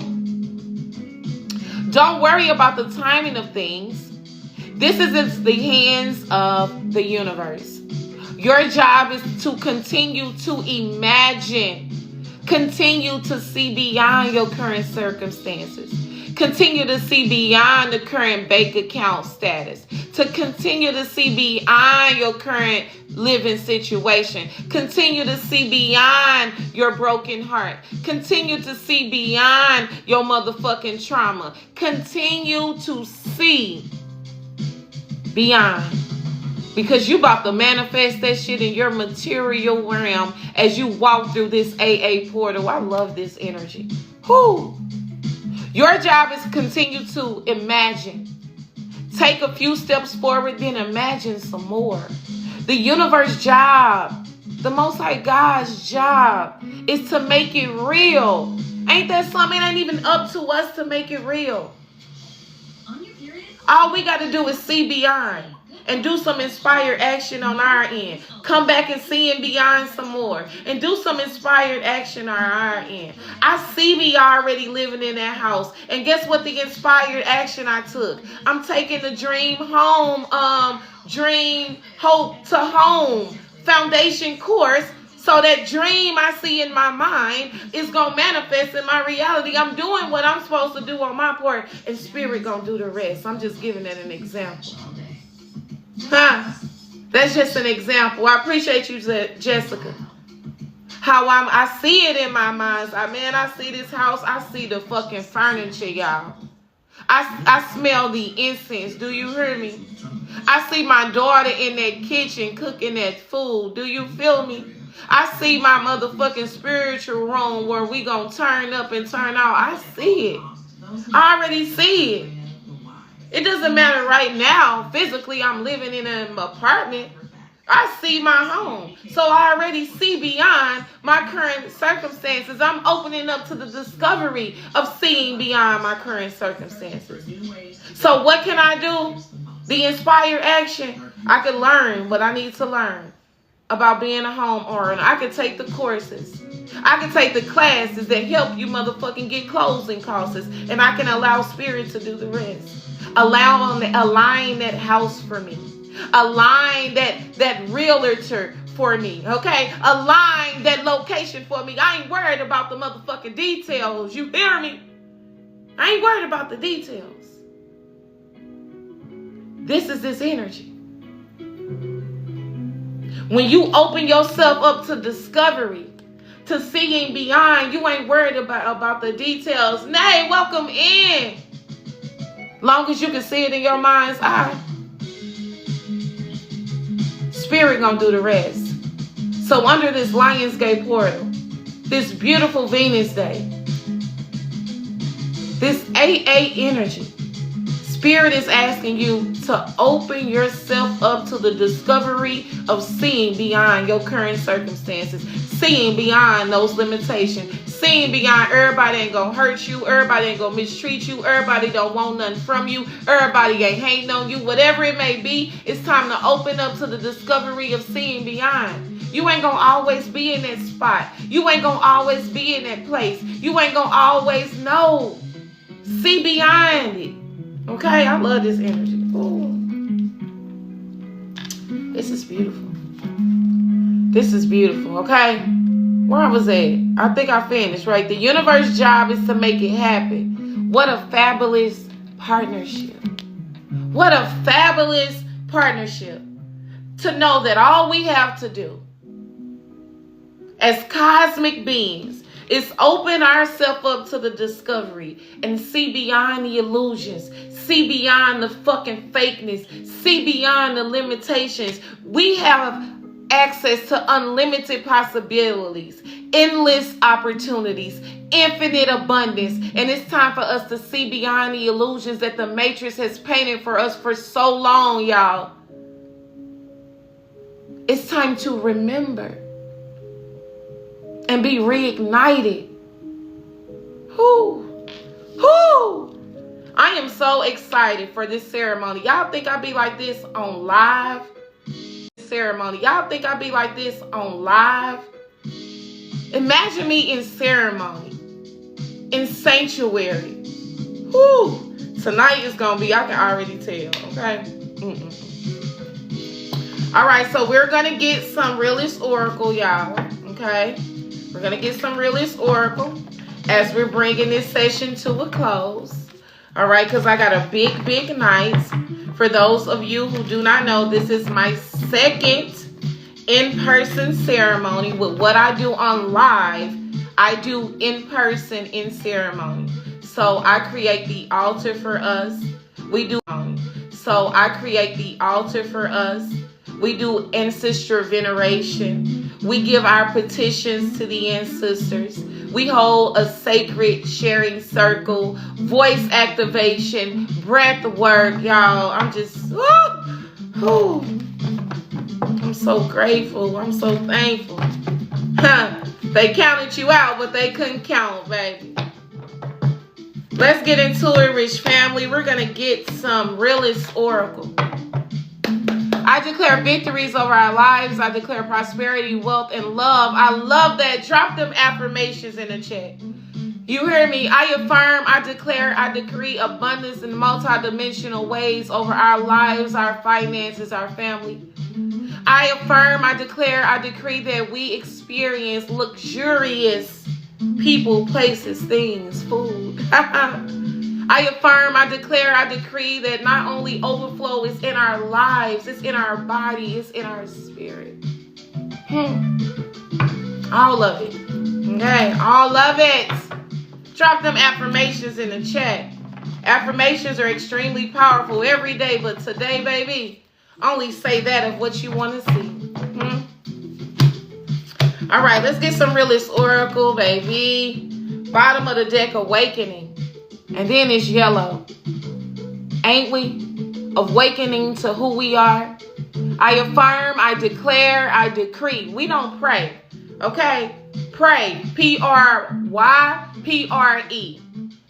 [SPEAKER 1] Don't worry about the timing of things. This is in the hands of the universe. Your job is to continue to imagine. Continue to see beyond your current circumstances. Continue to see beyond the current bank account status. To continue to see beyond your current living situation. Continue to see beyond your broken heart. Continue to see beyond your motherfucking trauma. Continue to see beyond. Because you about to manifest that shit in your material realm as you walk through this AA portal. I love this energy. Whoo! Your job is to continue to imagine. Take a few steps forward, then imagine some more. The universe's job, the Most High God's job, is to make it real. Ain't that something? It ain't even up to us to make it real. All we got to do is see beyond and do some inspired action on our end. Come back and see beyond some more and do some inspired action on our end. I see me already living in that house. And guess what the inspired action I took? I'm taking the Dream Home, Dream Hope to Home foundation course. So that dream I see in my mind is going to manifest in my reality. I'm doing what I'm supposed to do on my part, and Spirit going to do the rest. I'm just giving that an example. That's just an example. I appreciate you, Jessica. How I see it in my mind. I see this house. I see the fucking furniture, y'all. I smell the incense. Do you hear me? I see my daughter in that kitchen cooking that food. Do you feel me? I see my motherfucking spiritual room where we gonna turn up and turn out. I see it. I already see it. It doesn't matter right now. Physically, I'm living in an apartment. I see my home. So I already see beyond my current circumstances. I'm opening up to the discovery of seeing beyond my current circumstances. So what can I do? The inspired action. I can learn what I need to learn about being a homeowner. I can take the courses. I can take the classes that help you motherfucking get closing costs. And I can allow Spirit to do the rest. Align that house for me. Align that realtor for me. Okay? Align that location for me. I ain't worried about the motherfucking details. You hear me? I ain't worried about the details. This is this energy. When you open yourself up to discovery, to seeing beyond, you ain't worried about the details. Nay, welcome in. Long as you can see it in your mind's eye. Spirit gonna do the rest. So under this Lionsgate portal, this beautiful Venus day, this 8/8 energy, Spirit is asking you to open yourself up to the discovery of seeing beyond your current circumstances, seeing beyond those limitations, seeing beyond everybody ain't gonna hurt you, everybody ain't gonna mistreat you, everybody don't want nothing from you, everybody ain't hating on you, whatever it may be. It's time to open up to the discovery of seeing beyond. You ain't gonna always be in that spot. You ain't gonna always be in that place. You ain't gonna always know. See beyond it. Okay, I love this energy. Ooh. This is beautiful. This is beautiful, okay? Where I was at? I think I finished, right? The universe's job is to make it happen. What a fabulous partnership. What a fabulous partnership. To know that all we have to do as cosmic beings is open ourselves up to the discovery and see beyond the illusions, see beyond the fucking fakeness, see beyond the limitations. We have access to unlimited possibilities, endless opportunities, infinite abundance. And it's time for us to see beyond the illusions that the Matrix has painted for us for so long, y'all. It's time to remember and be reignited. I am so excited for this ceremony. Y'all think I be like this on live? Ceremony. Y'all think I be like this on live? Imagine me in ceremony, in sanctuary. Tonight is gonna be, I can already tell, okay? All right, so we're gonna get some realist oracle, y'all, okay? We're going to get some realist oracle as we're bringing this session to a close. All right, because I got a big night. For those of you who do not know, this is my second in-person ceremony. With what I do on live, I do in person in ceremony. So I create the altar for us. We do ancestral veneration. We give our petitions to the ancestors. We hold a sacred sharing circle, voice activation, breath work, y'all. I'm just, I'm so grateful. I'm so thankful. They counted you out, but they couldn't count, baby. Let's get into it, Rich family. We're going to get some realist oracle. I declare victories over our lives. I declare prosperity, wealth, and love. I love that. Drop them affirmations in the chat. You hear me? I affirm, I declare, I decree abundance in multidimensional ways over our lives, our finances, our family. I affirm, I declare, I decree that we experience luxurious people, places, things, food. I affirm, I declare, I decree that not only overflow is in our lives, it's in our body, it's in our spirit. All of it. Okay, all of it. Drop them affirmations in the chat. Affirmations are extremely powerful every day, but today, baby, only say that of what you want to see. All right, let's get some realist oracle, baby. Bottom of the deck, awakening. And then it's yellow. Ain't we? Awakening to who we are. I affirm, I declare, I decree. We don't pray, okay? Pray, P-R-Y-P-R-E.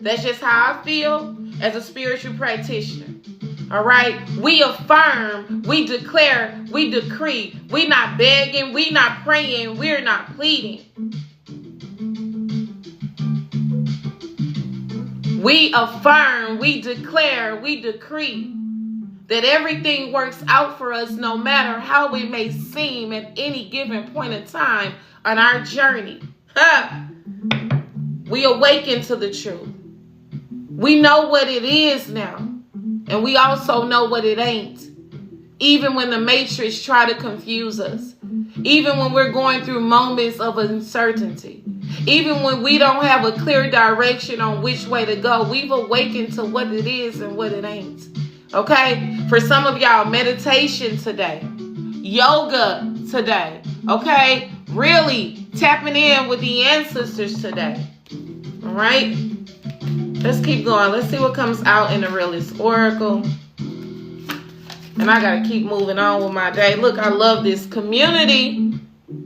[SPEAKER 1] That's just how I feel as a spiritual practitioner. All right? We affirm, we declare, we decree. We not begging, we not praying, we're not pleading. We affirm, we declare, we decree that everything works out for us no matter how it may seem at any given point in time on our journey. We awaken to the truth. We know what it is now, and we also know what it ain't. Even when the matrix try to confuse us, even when we're going through moments of uncertainty, even when we don't have a clear direction on which way to go, we've awakened to what it is and what it ain't. Okay? For some of y'all, meditation today, yoga today, okay? Really tapping in with the ancestors today. All right? Let's keep going. Let's see what comes out in the realist oracle. And I got to keep moving on with my day. Look, I love this community.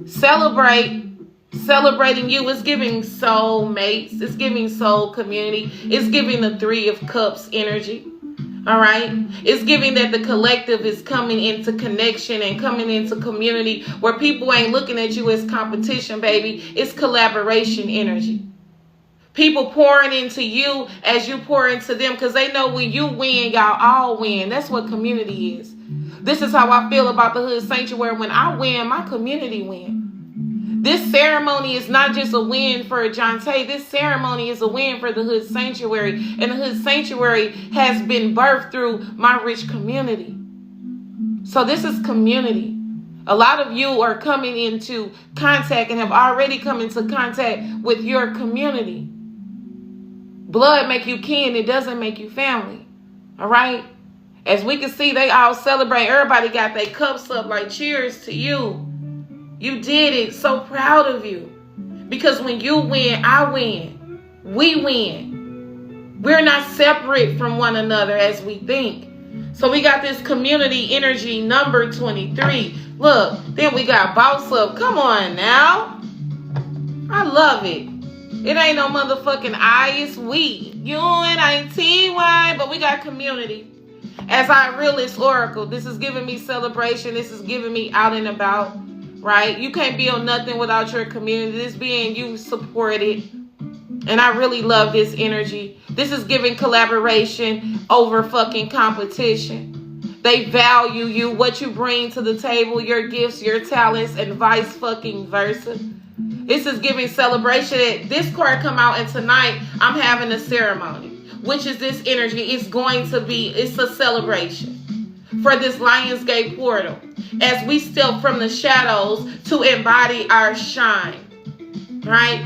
[SPEAKER 1] Celebrating you. It's giving soul mates. It's giving soul community. It's giving the 3 of Cups energy. All right. It's giving that the collective is coming into connection and coming into community where people ain't looking at you as competition, baby. It's collaboration energy. People pouring into you as you pour into them because they know when you win, y'all all win. That's what community is. This is how I feel about the Hood Sanctuary. When I win, my community win. This ceremony is not just a win for Jonta. This ceremony is a win for the Hood Sanctuary. And the Hood Sanctuary has been birthed through my rich community. So this is community. A lot of you are coming into contact and have already come into contact with your community. Blood make you kin. It doesn't make you family. All right? As we can see, they all celebrate. Everybody got their cups up like cheers to you. You did it. So proud of you. Because when you win, I win. We win. We're not separate from one another as we think. So we got this community energy number 23. Look, then we got boss up. Come on now. I love it. It ain't no motherfucking I, it's we. U-N-I-T-Y, but we got community. As our realist oracle, this is giving me celebration. This is giving me out and about, right? You can't build nothing without your community. This being you supported. And I really love this energy. This is giving collaboration over fucking competition. They value you, what you bring to the table, your gifts, your talents, and vice fucking versa. This is giving celebration. This card come out, and tonight I'm having a ceremony, which is this energy. It's a celebration for this Lionsgate portal as we step from the shadows to embody our shine, right?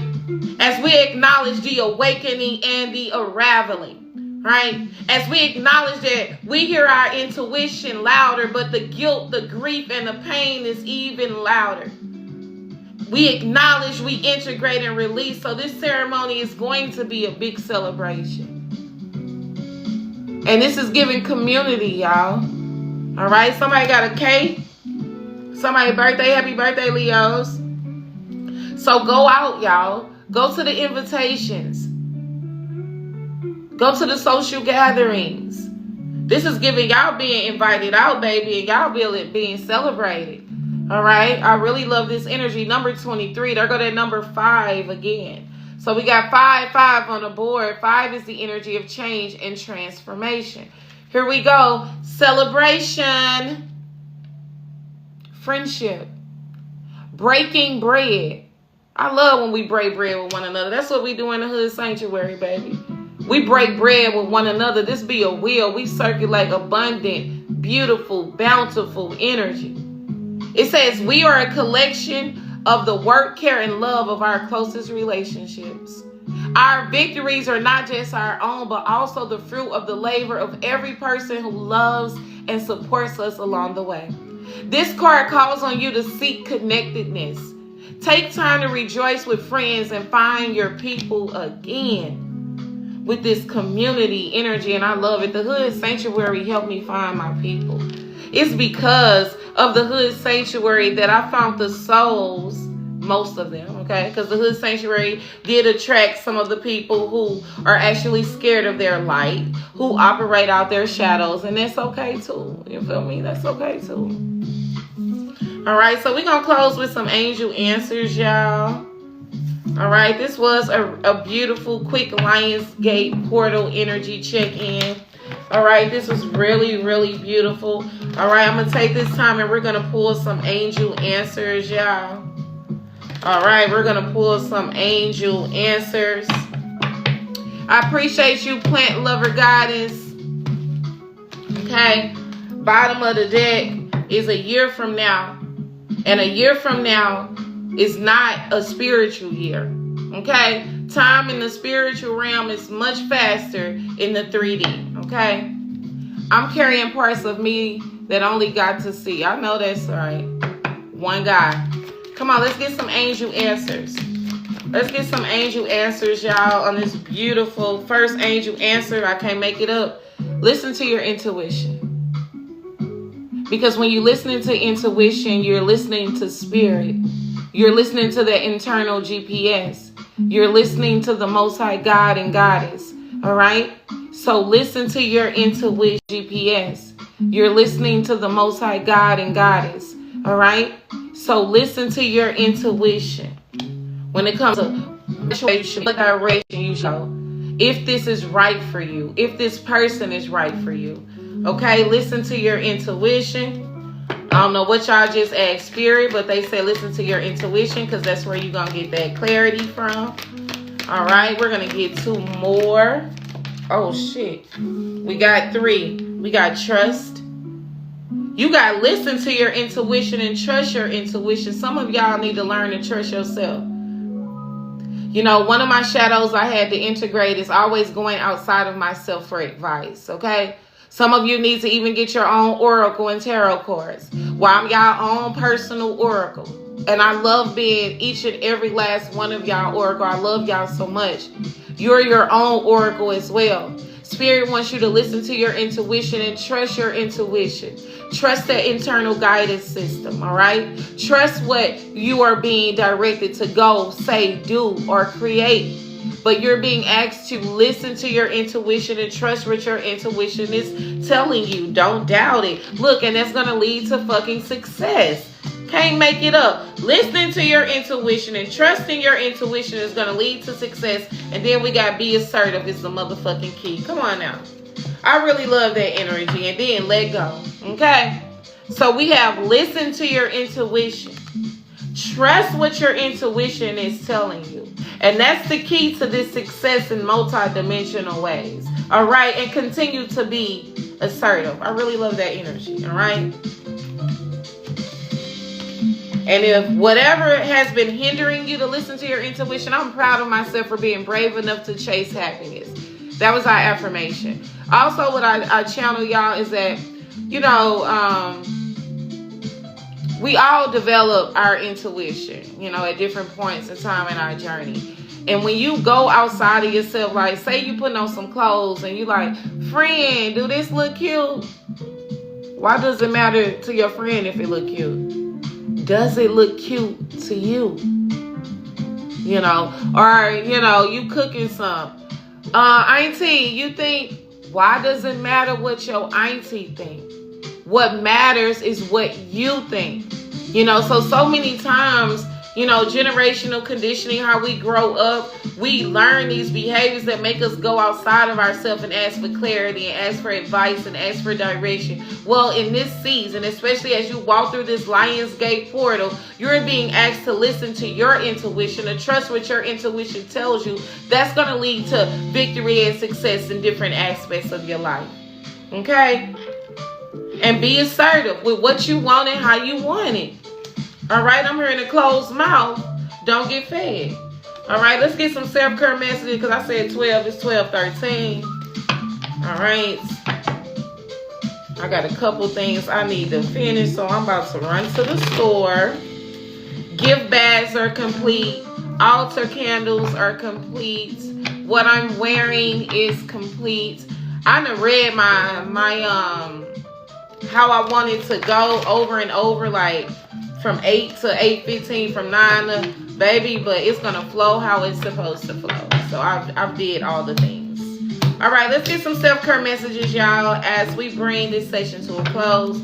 [SPEAKER 1] As we acknowledge the awakening and the unraveling, right? As we acknowledge that we hear our intuition louder, but the guilt, the grief, and the pain is even louder. We acknowledge, we integrate, and release. So this ceremony is going to be a big celebration. And this is giving community, y'all. All right? Somebody got a cake? Somebody's birthday? Happy birthday, Leos. So go out, y'all. Go to the invitations. Go to the social gatherings. This is giving y'all being invited out, baby, and y'all being celebrated. All right? I really love this energy. Number 23. There go that number 5 again. So we got 5 on the board. 5 is the energy of change and transformation. Here we go. Celebration. Friendship. Breaking bread. I love when we break bread with one another. That's what we do in the Hood Sanctuary, baby. We break bread with one another. This be a wheel. We circulate abundant, beautiful, bountiful energy. It says we are a collection of the work, care, and love of our closest relationships. Our victories are not just our own, but also the fruit of the labor of every person who loves and supports us along the way. This card calls on you to seek connectedness. Take time to rejoice with friends and find your people again with this community energy. And I love it. The Hood Sanctuary helped me find my people. It's because of the Hood Sanctuary that I found the souls, most of them, okay? Because the Hood Sanctuary did attract some of the people who are actually scared of their light, who operate out their shadows, and that's okay too. You feel me? That's okay too. All right, so we're going to close with some angel answers, y'all. All right, this was a beautiful, quick Lionsgate portal energy check-in. All right, this was really, really beautiful. All right, I'm going to take this time and we're going to pull some angel answers, y'all. All right, we're going to pull some angel answers. I appreciate you, Plant Lover Goddess. Okay, bottom of the deck is a year from now. And a year from now is not a spiritual year. Okay? Time in the spiritual realm is much faster in the 3D. Okay? I'm carrying parts of me that only got to see. I know that's right. One guy. Come on, let's get some angel answers. Let's get some angel answers, y'all, on this beautiful first angel answer. I can't make it up. Listen to your intuition. Because when you're listening to intuition, you're listening to spirit. You're listening to the internal GPS. You're listening to the Most High God and Goddess. All right? So listen to your intuition GPS. You're listening to the Most High God and Goddess. All right? So listen to your intuition. When it comes to what direction you show. If this is right for you. If this person is right for you. Okay, listen to your intuition. I don't know what y'all just asked spirit, but they say listen to your intuition because that's where you're going to get that clarity from. All right, we're going to get 2 more. Oh, shit. We got 3. We got trust. You got to listen to your intuition and trust your intuition. Some of y'all need to learn to trust yourself. You know, one of my shadows I had to integrate is always going outside of myself for advice, okay? Some of you need to even get your own oracle and tarot cards. Well, I'm y'all own personal oracle. And I love being each and every last one of y'all oracle. I love y'all so much. You're your own oracle as well. Spirit wants you to listen to your intuition and trust your intuition. Trust that internal guidance system, all right? Trust what you are being directed to go, say, do, or create. But you're being asked to listen to your intuition and trust what your intuition is telling you. Don't doubt it. Look, and that's going to lead to fucking success. Can't make it up. Listening to your intuition and trusting your intuition is going to lead to success. And then we got be assertive is the motherfucking key. Come on now. I really love that energy. And then let go. Okay? So we have listen to your intuition. Trust what your intuition is telling you. And that's the key to this success in multi-dimensional ways. All right? And continue to be assertive. I really love that energy. All right? And if whatever has been hindering you to listen to your intuition, I'm proud of myself for being brave enough to chase happiness. That was our affirmation. Also, what I channel y'all is that, you know, we all develop our intuition, at different points in time in our journey. And when you go outside of yourself, like say you putting on some clothes and you like, friend, do this look cute? Why does it matter to your friend if it look cute? Does it look cute to you? Or, you cooking some. Auntie, you think, why does it matter what your auntie think? What matters is what you think. So many times, generational conditioning, how we grow up, we learn these behaviors that make us go outside of ourselves and ask for clarity and ask for advice and ask for direction. Well, in this season, especially as you walk through this Lion's Gate portal, you're being asked to listen to your intuition, to trust what your intuition tells you. That's going to lead to victory and success in different aspects of your life. Okay? And be assertive with what you want and how you want it. All right, I'm hearing a closed mouth. Don't get fed. All right, let's get some self-care messages because I said 12. It's 12:13. All right. I got a couple things I need to finish, so I'm about to run to the store. Gift bags are complete. Altar candles are complete. What I'm wearing is complete. I done read my how I wanted to go over and over, like from 8 to 8:15, from 9 to baby, but it's gonna flow how it's supposed to flow. So I've did all the things. All right, let's get some self-care messages, y'all, as we bring this session to a close.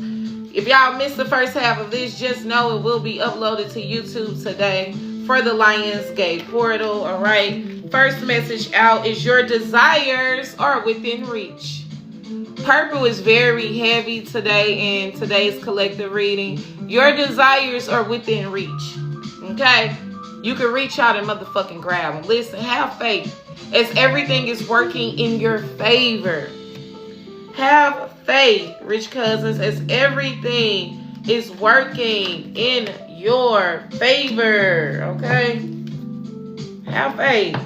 [SPEAKER 1] If y'all missed the first half of this, just know it will be uploaded to YouTube today for the Lion's Gate portal. All right, first message out is your desires are within reach. Purple is very heavy today in today's collective reading. Your desires are within reach. Okay? You can reach out and motherfucking grab them. Listen, have faith as everything is working in your favor. Have faith, rich cousins, as everything is working in your favor. Okay? Have faith.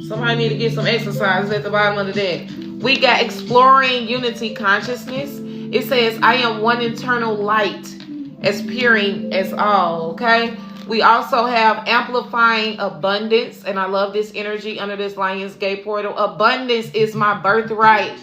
[SPEAKER 1] Somebody need to get some exercise at the bottom of the deck. We got exploring unity consciousness. It says, I am one internal light, as peering as all, okay? We also have amplifying abundance, and I love this energy under this Lion's Gate portal. Abundance is my birthright,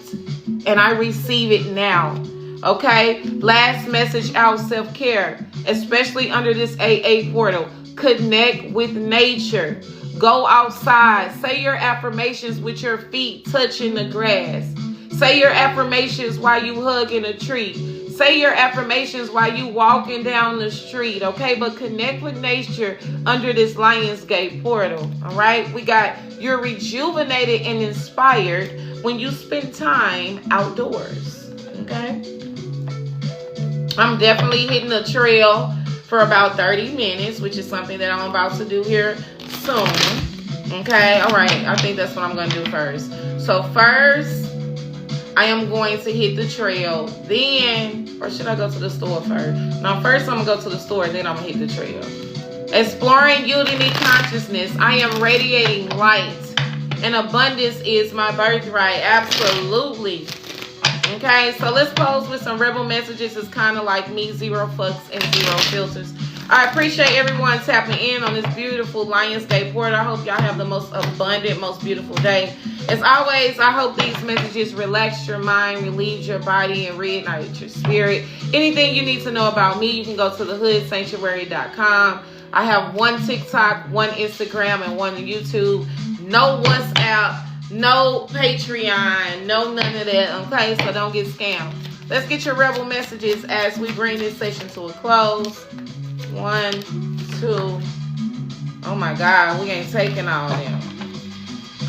[SPEAKER 1] and I receive it now, okay? Last message out, self-care, especially under this AA portal. Connect with nature. Go outside. Say your affirmations with your feet touching the grass. Say your affirmations while you hugging a tree. Say your affirmations while you walking down the street, okay? But connect with nature under this Lion's Gate portal, all right? We got you're rejuvenated and inspired when you spend time outdoors, okay? I'm definitely hitting the trail for about 30 minutes, which is something that I'm about to do here soon. Okay, all right, I think that's what I'm going to do first. So first, I am going to hit the trail, then, or should I go to the store first? No, first I'm going to go to the store, then I'm going to hit the trail. Exploring unity consciousness. I am radiating light, and abundance is my birthright. Absolutely. Okay, so let's close with some rebel messages. It's kind of like me, zero fucks and zero filters. I appreciate everyone tapping in on this beautiful Lion's Gate portal. I hope y'all have the most abundant, most beautiful day. As always, I hope these messages relax your mind, relieve your body, and reignite your spirit. Anything you need to know about me, you can go to thehoodsanctuary.com. I have one TikTok, one Instagram, and one YouTube. No WhatsApp, no Patreon, no none of that, okay? So don't get scammed. Let's get your rebel messages as we bring this session to a close. 1, 2. Oh my God, we ain't taking all of them.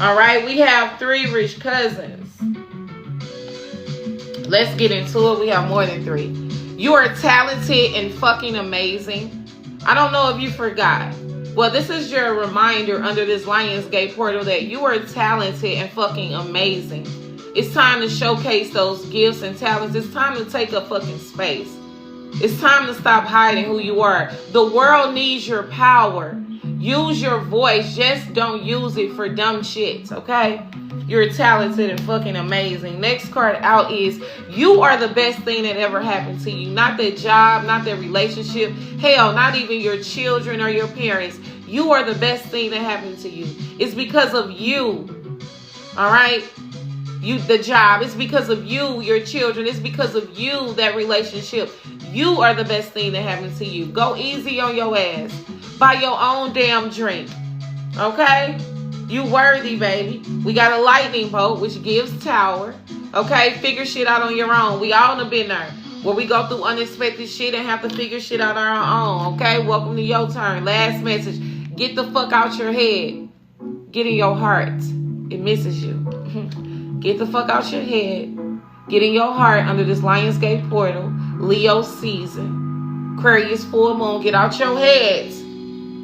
[SPEAKER 1] All right, we have 3 rich cousins. Let's get into it. We have more than 3. You are talented and fucking amazing. I don't know if you forgot. Well, this is your reminder under this Lion's Gate portal that you are talented and fucking amazing. It's time to showcase those gifts and talents. It's time to take up fucking space. It's time to stop hiding who you are. The world needs your power. Use your voice. Just don't use it for dumb shit, okay? You're talented and fucking amazing. Next card out is you are the best thing that ever happened to you. Not that job, not that relationship. Hell, not even your children or your parents. You are the best thing that happened to you. It's because of you. All right? The job. It's because of you, your children. It's because of you, that relationship. You are the best thing that happened to you. Go easy on your ass. Buy your own damn drink. Okay? You worthy, baby. We got a lightning bolt, which gives tower. Okay? Figure shit out on your own. We all have been there. Where we go through unexpected shit and have to figure shit out on our own. Okay? Welcome to your turn. Last message. Get the fuck out your head. Get in your heart. It misses you. Get the fuck out your head. Get in your heart under this Lionsgate portal. Leo season. Aquarius full moon. Get out your heads.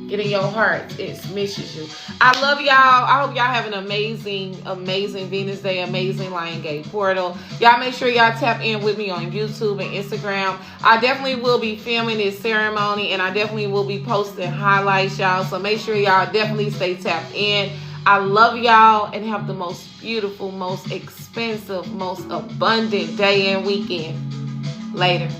[SPEAKER 1] Get in your heart. It misses you. I love y'all. I hope y'all have an amazing, amazing Venus Day, amazing Lionsgate portal. Y'all make sure y'all tap in with me on YouTube and Instagram. I definitely will be filming this ceremony, and I definitely will be posting highlights, y'all. So make sure y'all definitely stay tapped in. I love y'all, and have the most beautiful, most expensive, most abundant day and weekend. Later.